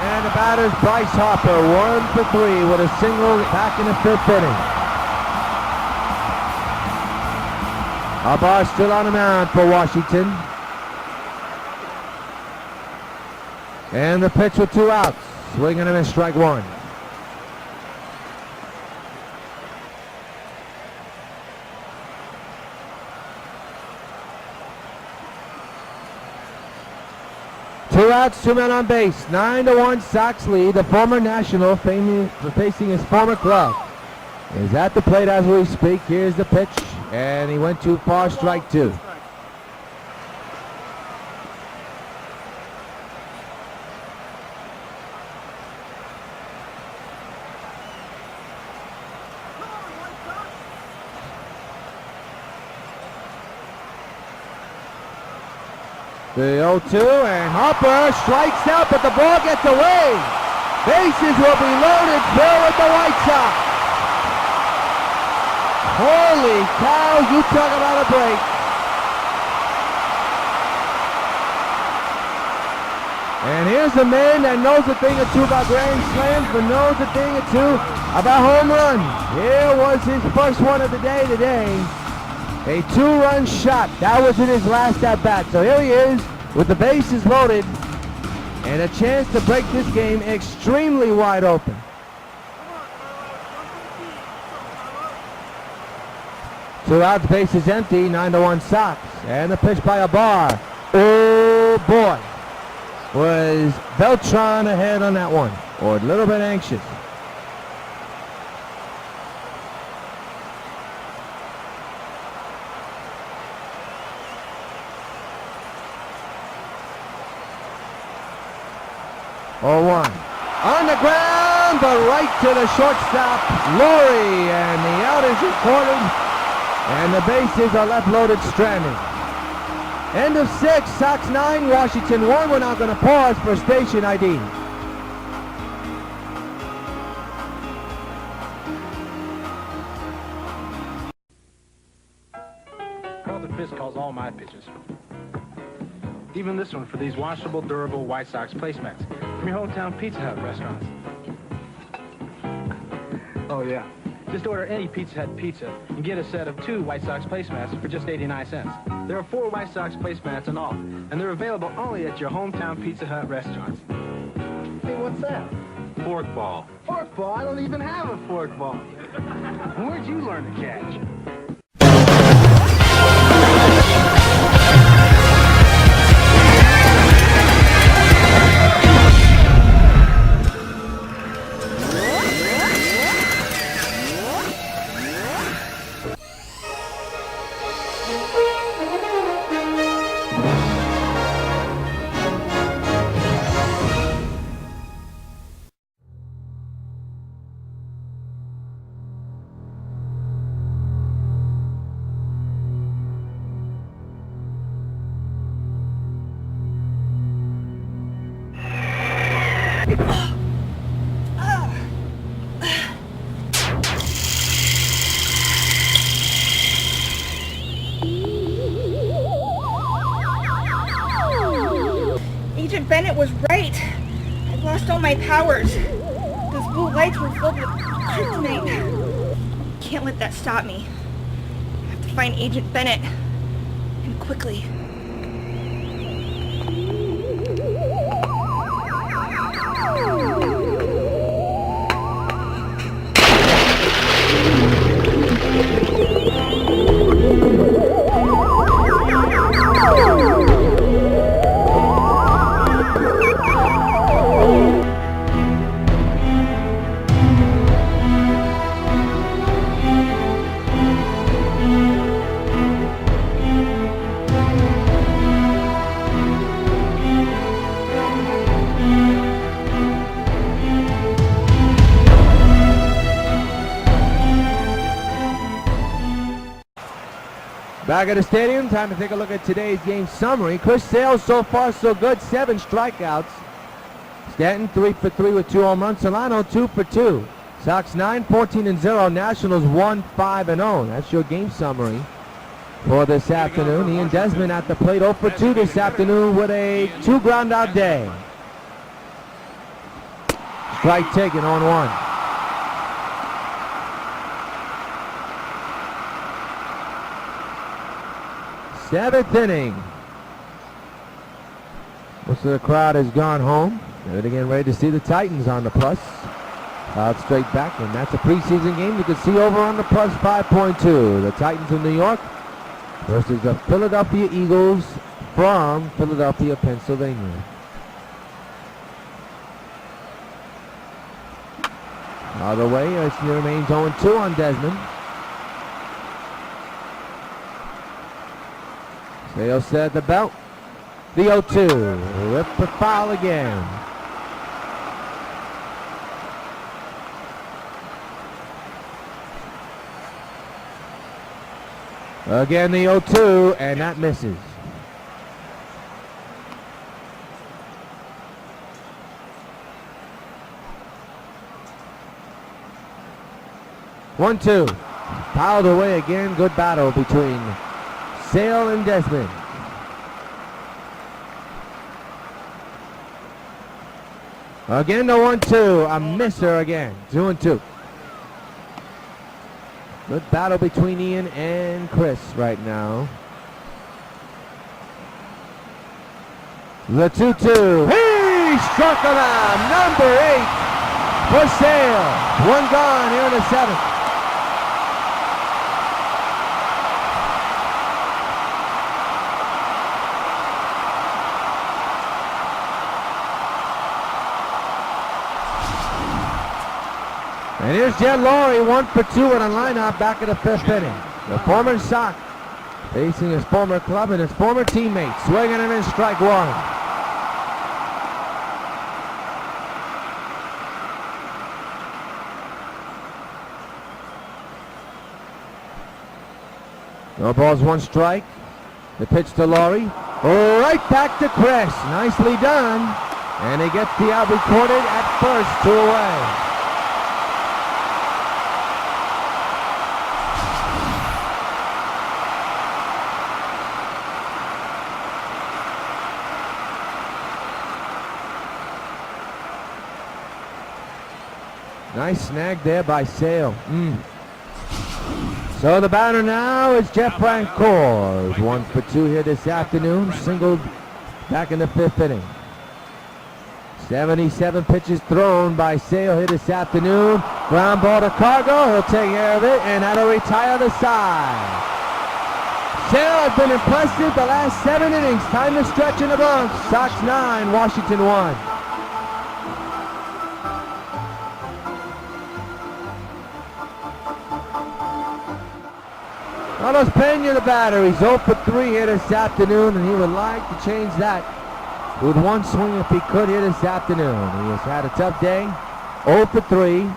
And the batter's Bryce Harper, 1 for 3 with a single back in the 5th inning. Abar still on the mound for Washington. And the pitch with 2 outs. Swing and a miss, strike 1. Two outs, 2 men on base. 9-1 Sox lead. The former National facing his former club is at the plate as we speak. Here's the pitch. And he went too far, strike 2. The 0-2, and Harper strikes out, but the ball gets away. Bases will be loaded for the White Sox. Holy cow, you talk about a break. And here's a man that knows a thing or two about grand slams, but knows a thing or two about home runs. Here was his first one of the day today. A 2-run shot. That was in his last at-bat. So here he is with the bases loaded and a chance to break this game extremely wide open. Two outs, bases empty, 9-1 Sox. And the pitch by Abar. Oh boy. Was Beltran ahead on that one, or a little bit anxious. Oh, 1. On the ground, but right to the shortstop, Laurie, and the out is recorded. And the bases are left loaded, stranded. End of 6, Sox 9, Washington 1. We're now going to pause for station ID. Carlton Fisk calls all my pitches. Even this one for these washable, durable White Sox placemats from your hometown Pizza Hut restaurants. Oh yeah. Just order any Pizza Hut pizza and get a set of 2 White Sox placemats for just 89 cents. There are 4 White Sox placemats in all, and they're available only at your hometown Pizza Hut restaurants. Hey, what's that? Forkball. Forkball? I don't even have a forkball. Where'd you learn to catch? Agent Bennett was right. I've lost all my powers. Those blue lights were filled with kryptonite. Can't let that stop me. find Agent Bennett. And quickly. Back at the stadium, time to take a look at today's game summary. Chris Sale, so far so good, 7 strikeouts. Stanton 3 for 3 with 2 home runs. Solano 2 for 2. Sox 9, 14-0. Nationals 1, 5-0. That's your game summary for this afternoon. Ian Desmond at the plate, 0 for 2 this afternoon with a 2 ground out day. Strike taken on 1. Seventh inning. Most of the crowd has gone home. They're again ready to see the Titans on the plus. Out straight back, and that's a preseason game. You can see over on the plus 5.2. The Titans of New York versus the Philadelphia Eagles from Philadelphia, Pennsylvania. Other way, it remains 0-2 on Desmond. Sale set at the belt. The 0-2. Rip the foul again. Again the 0-2, and that misses. One-two. Fouled away again. Good battle between Sale and Desmond. Again the 1-2, a misser again, 2-2. Good battle between Ian and Chris right now. The 2-2, he struck him out, number 8 for Sale. 1 gone here in the 7th. And here's Jed Laurie, 1 for 2 in a lineup back in the 5th inning. The former Sox facing his former club and his former teammates. Swinging and in strike 1. No balls, 1 strike. The pitch to Laurie. Right back to Chris. Nicely done. And he gets the out recorded at first, 2 away. Nice snag there by Sale. So the batter now is Jeff Francoeur. 1 for 2 here this afternoon. Singled back in the 5th inning. 77 pitches thrown by Sale here this afternoon. Ground ball to Cargo. He'll take care of it, and that'll retire the side. Sale has been impressive the last 7 innings. Time to stretch in the Bronx. Sox 9, Washington 1. Carlos Pena, the batter. He's 0 for 3 here this afternoon, and he would like to change that with 1 swing if he could here this afternoon. He has had a tough day. 0 for 3.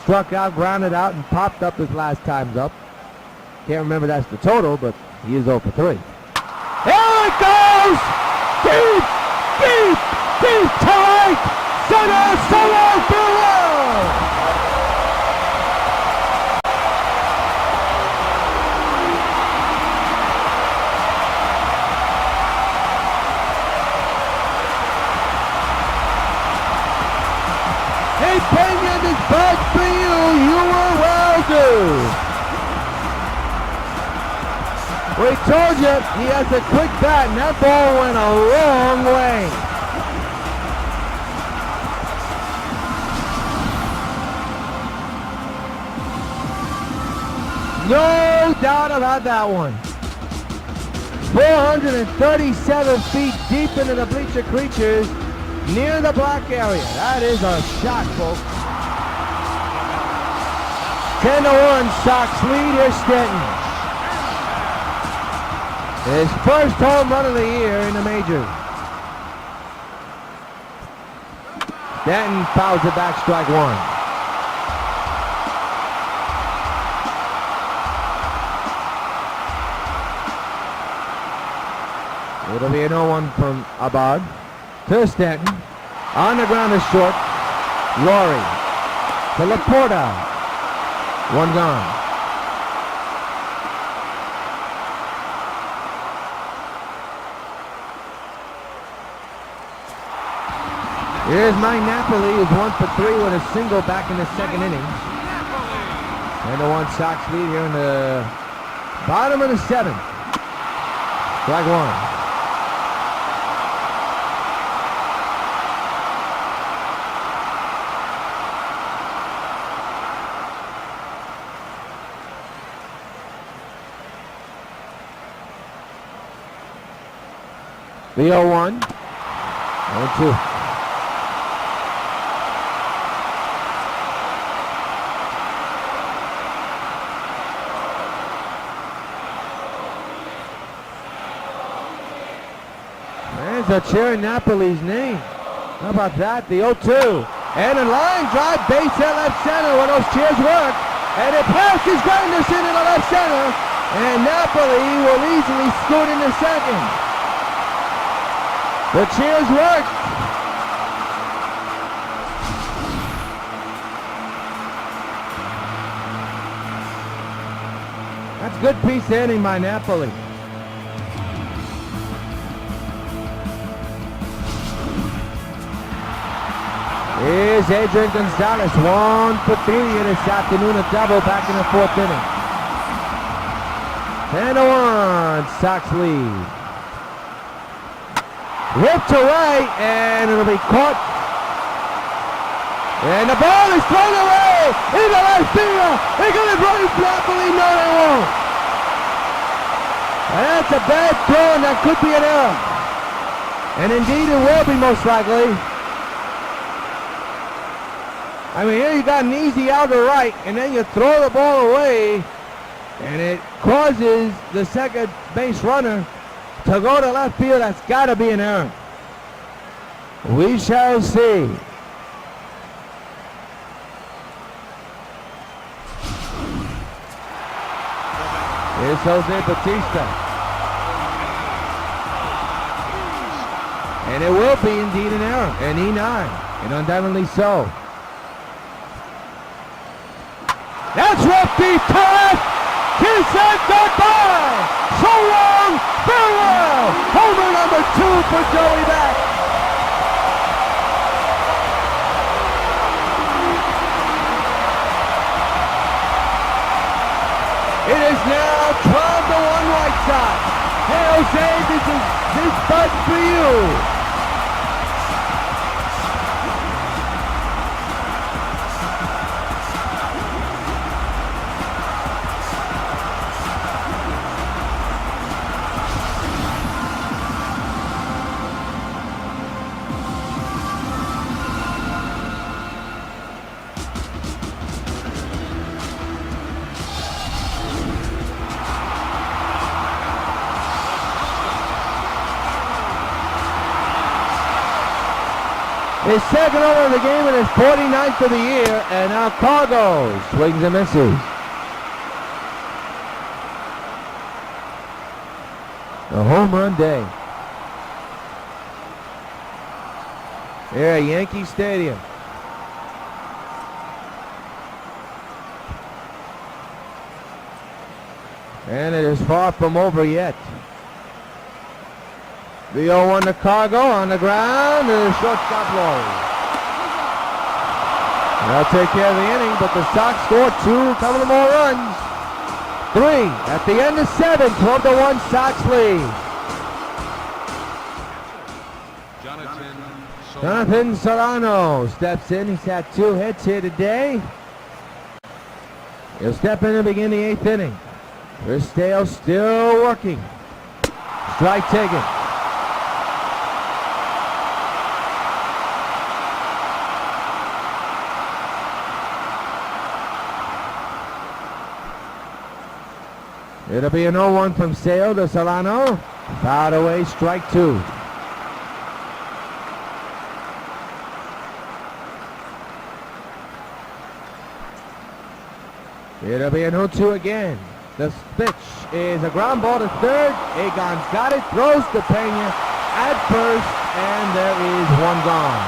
Struck out, grounded out, and popped up his last times up. Can't remember that's the total, but he is 0 for 3. Here it goes! Deep, deep, deep to right! Center, below! Pena, this bag for you. You were well due. We told you he has a quick bat, and that ball went a long way. No doubt about that one. 437 feet deep into the bleacher creatures near the black area. That is a shot, folks. 10-1 Sox lead. Here's Stanton. His first home run of the year in the majors. Stanton fouls it back, strike one. It'll be an 0-1 from Abad to Stanton. On the ground is short. Laurie to Laporta. One gone. Here's Mike Napoli, who's 1 for 3 with a single back in the second inning. And the 1 Sox lead here in the bottom of the 7th. Strike one. The 0-1. 0-2. There's a cheer in Napoli's name. How about that? The 0-2. And a line drive, base at left center where those cheers work. And it passes Granderson in the left center. And Napoli will easily scoot into second. The cheers work. That's a good piece of hitting by Napoli. Here's Adrian Gonzalez, 1 for 3 here this afternoon, a double back in the 4th inning. 10-1, Sox lead. Whipped away, and it'll be caught. And the ball is thrown away in the left field. They're going to run Napoli. No, they won't. That's a bad throw, and that could be an error. And indeed, it will be most likely. I mean, here you got an easy out to right, and then you throw the ball away, and it causes the second base runner to go to left field. That's got to be an error. We shall see. Here's Jose Bautista. And it will be indeed an error. An E9. And undoubtedly so. That's lefty to left. Kiss and goodbye. So long, farewell. Homer number 2 for Joey Back. It is now 12-1 White Sox. Hey Jose, this bud for you. His second over of the game and his 49th of the year, and now Cargo swings and misses. A home run day. Here at Yankee Stadium. And it is far from over yet. The 0-1 to Cargo on the ground, and the shortstop Laurie. That'll take care of the inning, but the Sox score 2 couple of more runs. 3 at the end of 7, 12-1 Sox lead. Jonathan Solano steps in. He's had 2 hits here today. He'll step in and begin the 8th inning. Chris Sale still working. Strike taken. It'll be an 0-1 from Sale to Solano. Fouled away, strike 2. It'll be an 0-2 again. The pitch is a ground ball to third. Agon's got it, throws to Pena at first, and there is 1 gone.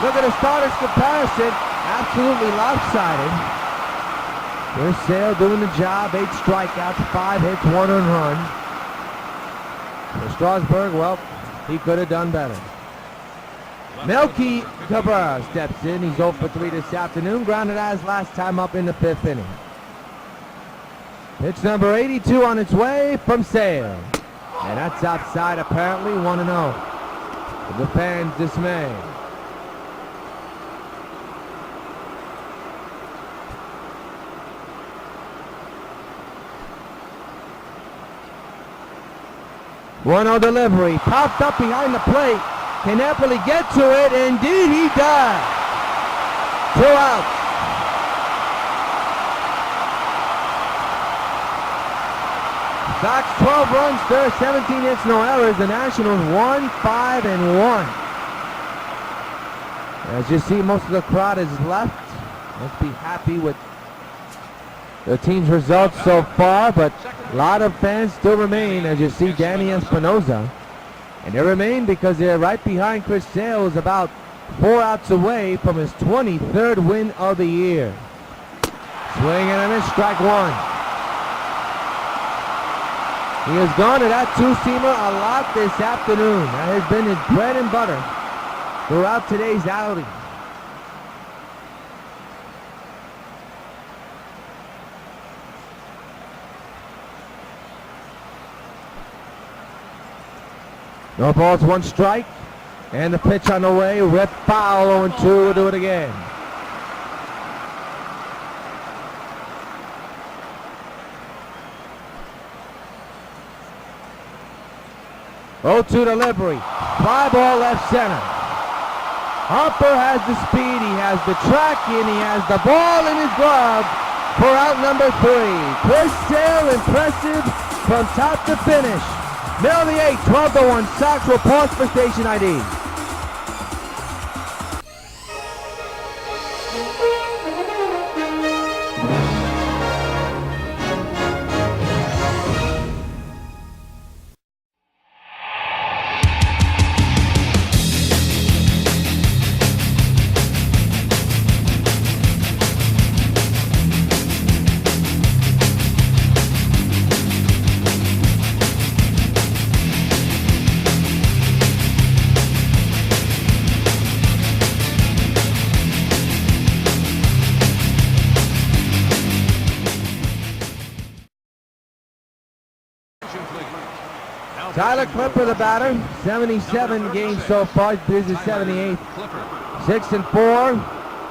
Look at the starters comparison. Absolutely lopsided. Chris Sale doing the job. 8 strikeouts, 5 hits, 1 earned run. For Strasburg, well, he could have done better. Melky Cabrera steps in. He's 0 for 3 this afternoon. Grounded out his last time up in the 5th inning. Pitch number 82 on its way from Sale. And that's outside apparently, 1-0. To the fans' dismay. One-0 delivery. Popped up behind the plate. Can Eppley get to it? Indeed he does. 2 outs. Sox 12 runs, there 17 hits, no errors. The Nationals 1-5-1. As you see, most of the crowd is left. Must be happy with the team's results so far, but a lot of fans still remain, as you see Danny Espinosa. And they remain because they're right behind Chris Sale, who's about 4 outs away from his 23rd win of the year. Swing and a miss, strike 1. He has gone to that 2-seamer a lot this afternoon. That has been his bread and butter throughout today's outing. No balls, 1 strike. And the pitch on the way. Rip foul, 0-2. We'll do it again. Oh-2 delivery. Fly ball left center. Harper has the speed, he has the track, and he has the ball in his glove for out number 3. Chris Sale, impressive from top to finish. Middle of the 8th, 12-1 Sox will pause for station ID. Tyler Clipper, the batter, 77 games so far. This is 78. 6-4.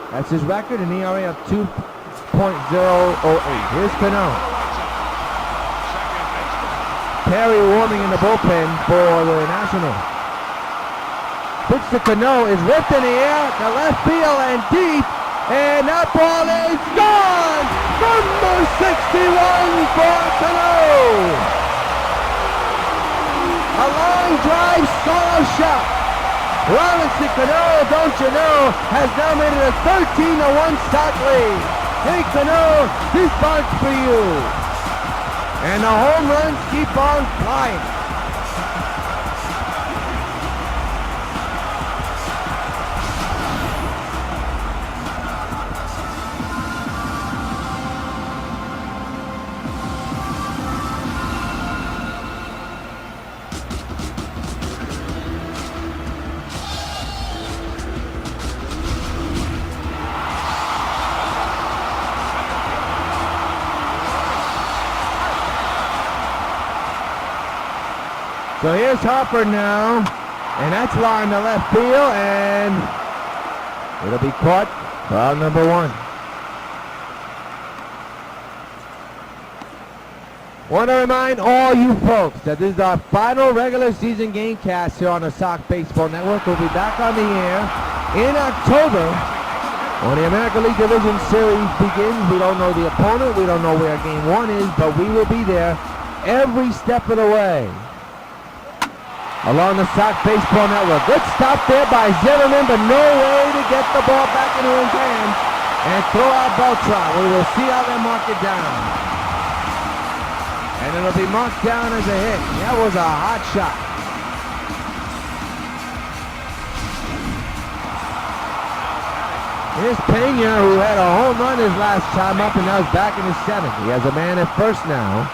That's his record, an ERA of 2.008. Here's Cano. Perry warming in the bullpen for the Nationals. Pitch to Cano is ripped in the air to left field and deep, and that ball is gone. Number 61 for Cano. A line drive solo shot. Robinson Cano, don't you know, has now made it a 13-1 Sox lead. Hey Cano, this one's for you. And the home runs keep on flying. So here's Harper now, and that's line to left field, and it'll be caught for out number 1. Want to remind all you folks that this is our final regular season game cast here on the Sox Baseball Network. We'll be back on the air in October when the American League Division Series begins. We don't know the opponent. We don't know where game 1 is, but we will be there every step of the way along the Sox Baseball Network. Good stop there by Zimmerman, but no way to get the ball back into his hand and throw out Beltran. We will see how they mark it down. And it'll be marked down as a hit. That was a hot shot. Here's Pena, who had a home run his last time up, and now he's back in his 7th. He has a man at first now.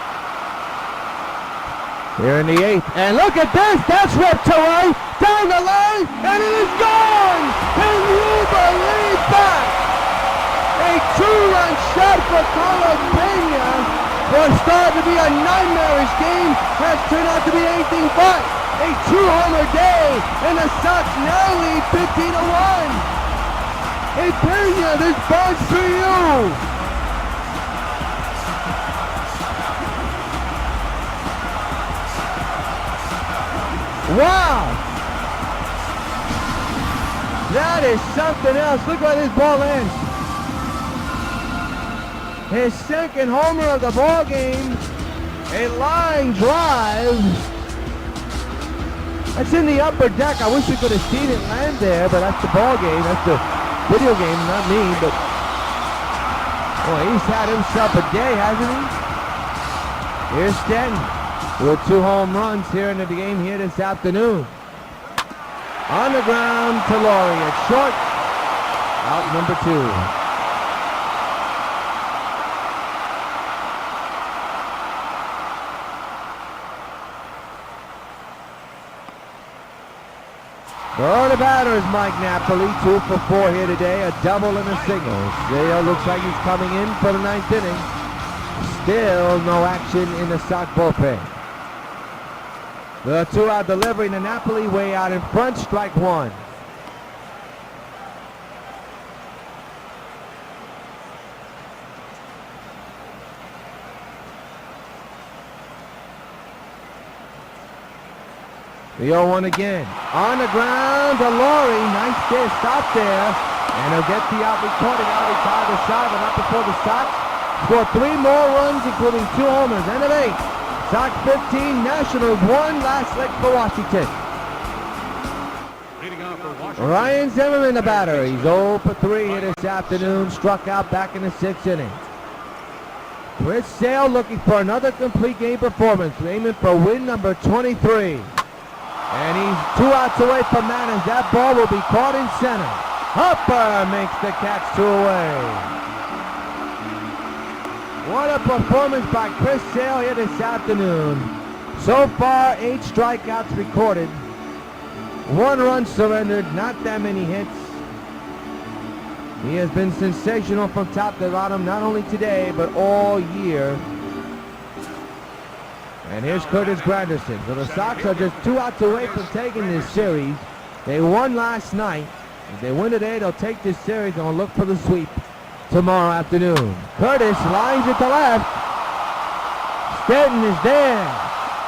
Here in the 8th. And look at this! That's ripped to right, down the line, and it is gone! Can you believe that? A 2-run shot for Carlos Pena. What started to be a nightmarish game has turned out to be anything but a 2-homer day, and the Sox now lead 15-1. Hey Pena, this ball's for you. Wow, that is something else. Look where this ball lands. His 2nd homer of the ball game, a line drive. That's in the upper deck. I wish we could have seen it land there, but that's the ball game. That's the video game, not me. But boy, he's had himself a day, hasn't he? Here's Stanton with 2 home runs here in the game here this afternoon. On the ground to Laurie at short. Out number 2. For the batters, Mike Napoli, 2 for 4 here today, a double and a single. Sale looks like he's coming in for the 9th inning. Still no action in the Sox bullpen. The 2-out delivery to Napoli, way out in front, strike 1. The 0-1 again. On the ground to Laurie. Nice stop there. And he'll get the out recorded out inside the side, but not before the Sox score 3 more runs, including 2 homers. End of 8. Sox 15, Nationals 1. Last leg for Washington. Ryan Zimmerman, the batter. He's 0 for 3 here this afternoon. Struck out back in the 6th inning. Chris Sale looking for another complete game performance, aiming for win number 23. And he's 2 outs away from that, as that ball will be caught in center. Harper makes the catch 2 away. What a performance by Chris Sale here this afternoon. So far, 8 strikeouts recorded. 1 run surrendered, not that many hits. He has been sensational from top to bottom, not only today, but all year. And here's Curtis Granderson. So the Sox are just 2 outs away from taking this series. They won last night. If they win today, they'll take this series and will look for the sweep tomorrow afternoon. Curtis lines it to left. Stanton is there.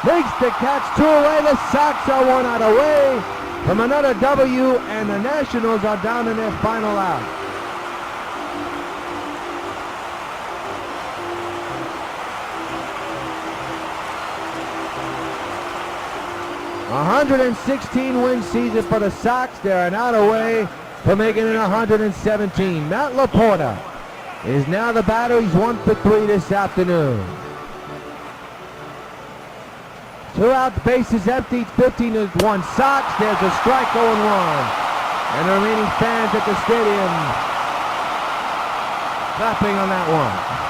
Makes the catch 2 away. The Sox are 1 out away from another W, and the Nationals are down in their final out. A 116-win season for the Sox. They're an out away from making it 117. Matt Laporta is now the batter. He's 1 for 3 this afternoon. 2 outs, bases empty, 15-1 Sox. There's a strike, 0-1. And the remaining fans at the stadium clapping on that one.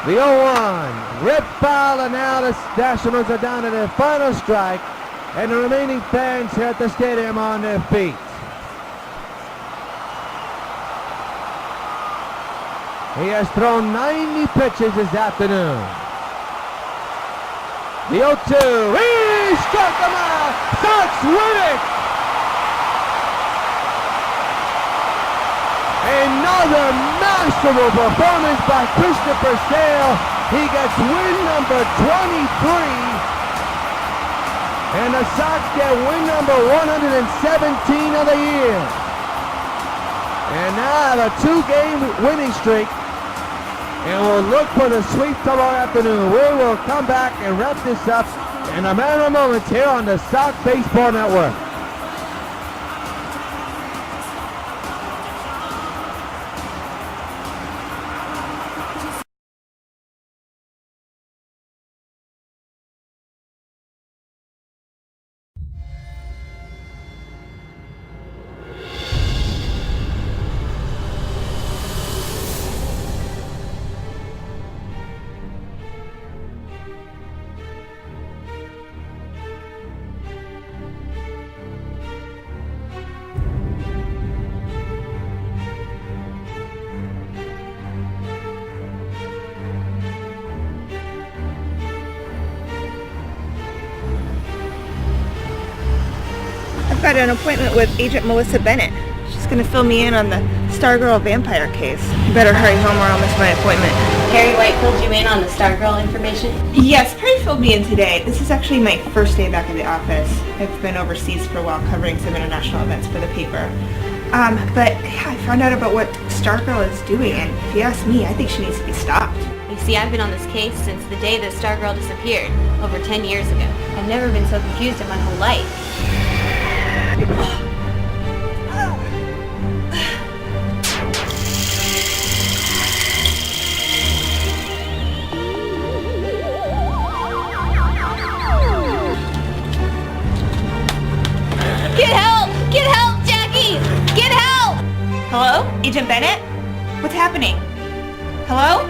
The 0-1, rip foul, and now the Nationals are down to their final strike, and the remaining fans here at the stadium on their feet. He has thrown 90 pitches this afternoon. The 0-2. He struck him out. Sox win it. Another masterful performance by Christopher Sale. He gets win number 23. And the Sox get win number 117 of the year. And now have a 2-game winning streak. And we'll look for the sweep tomorrow afternoon. We will come back and wrap this up in a matter of moments here on the Sox Baseball Network. I've got an appointment with Agent Melissa Bennett. She's going to fill me in on the Stargirl vampire case. You better hurry home or I'll miss my appointment. Harry White filled you in on the Stargirl information? Yes, Perry filled me in today. This is actually my first day back at the office. I've been overseas for a while covering some international events for the paper. But yeah, I found out about what Stargirl is doing, and if you ask me, I think she needs to be stopped. You see, I've been on this case since the day that Stargirl disappeared, over 10 years ago. I've never been so confused in my whole life. Get help! Get help, Jackie! Get help! Hello? Agent Bennett? What's happening? Hello?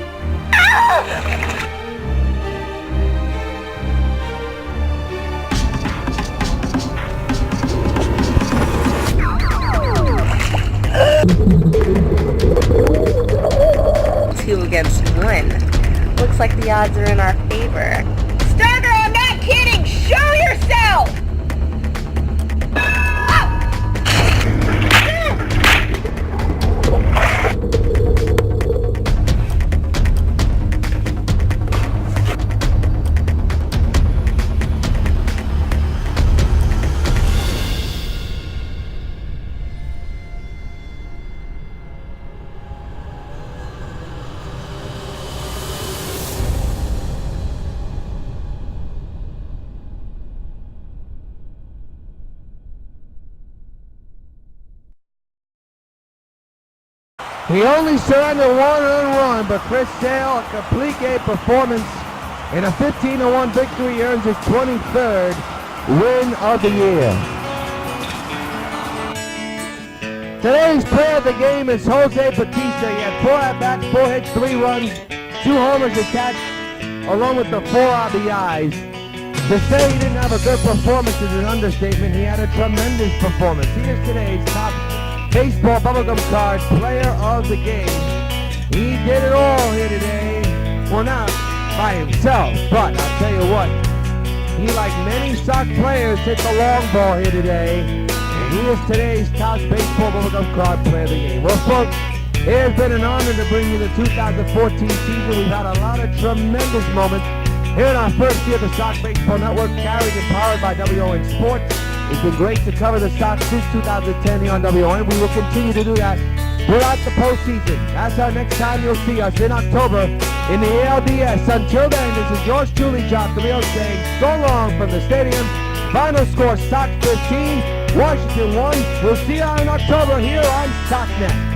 Two against one. Looks like the odds are in our favor. Stargirl, I'm not kidding! Show yourself! He only surrendered one earned run, but Chris Sale, a complete game performance in a 15-1 victory, earns his 23rd win of the year. Today's player of the game is Jose Bautista. He had 4 at-bats, 4 hits, 3 runs, 2 homers attached, along with the 4 RBIs. To say he didn't have a good performance is an understatement. He had a tremendous performance. He is today's top baseball bubblegum card player of the game. He did it all here today. Well, not by himself, but I'll tell you what, he, like many Sox players, hit the long ball here today. And he is today's top baseball bubblegum card player of the game. Well, folks, it has been an honor to bring you the 2014 season. We've had a lot of tremendous moments here in our first year of the Sox Baseball Network, carried and powered by WON Sports. It's been great to cover the Sox since 2010 here on WON. We will continue to do that throughout the postseason. That's our next time you'll see us in October in the ALDS. Until then, this is yours truly, Jock DeMille, saying so long from the stadium. Final score, Sox 15, Washington 1. We'll see you in October here on SoxNET.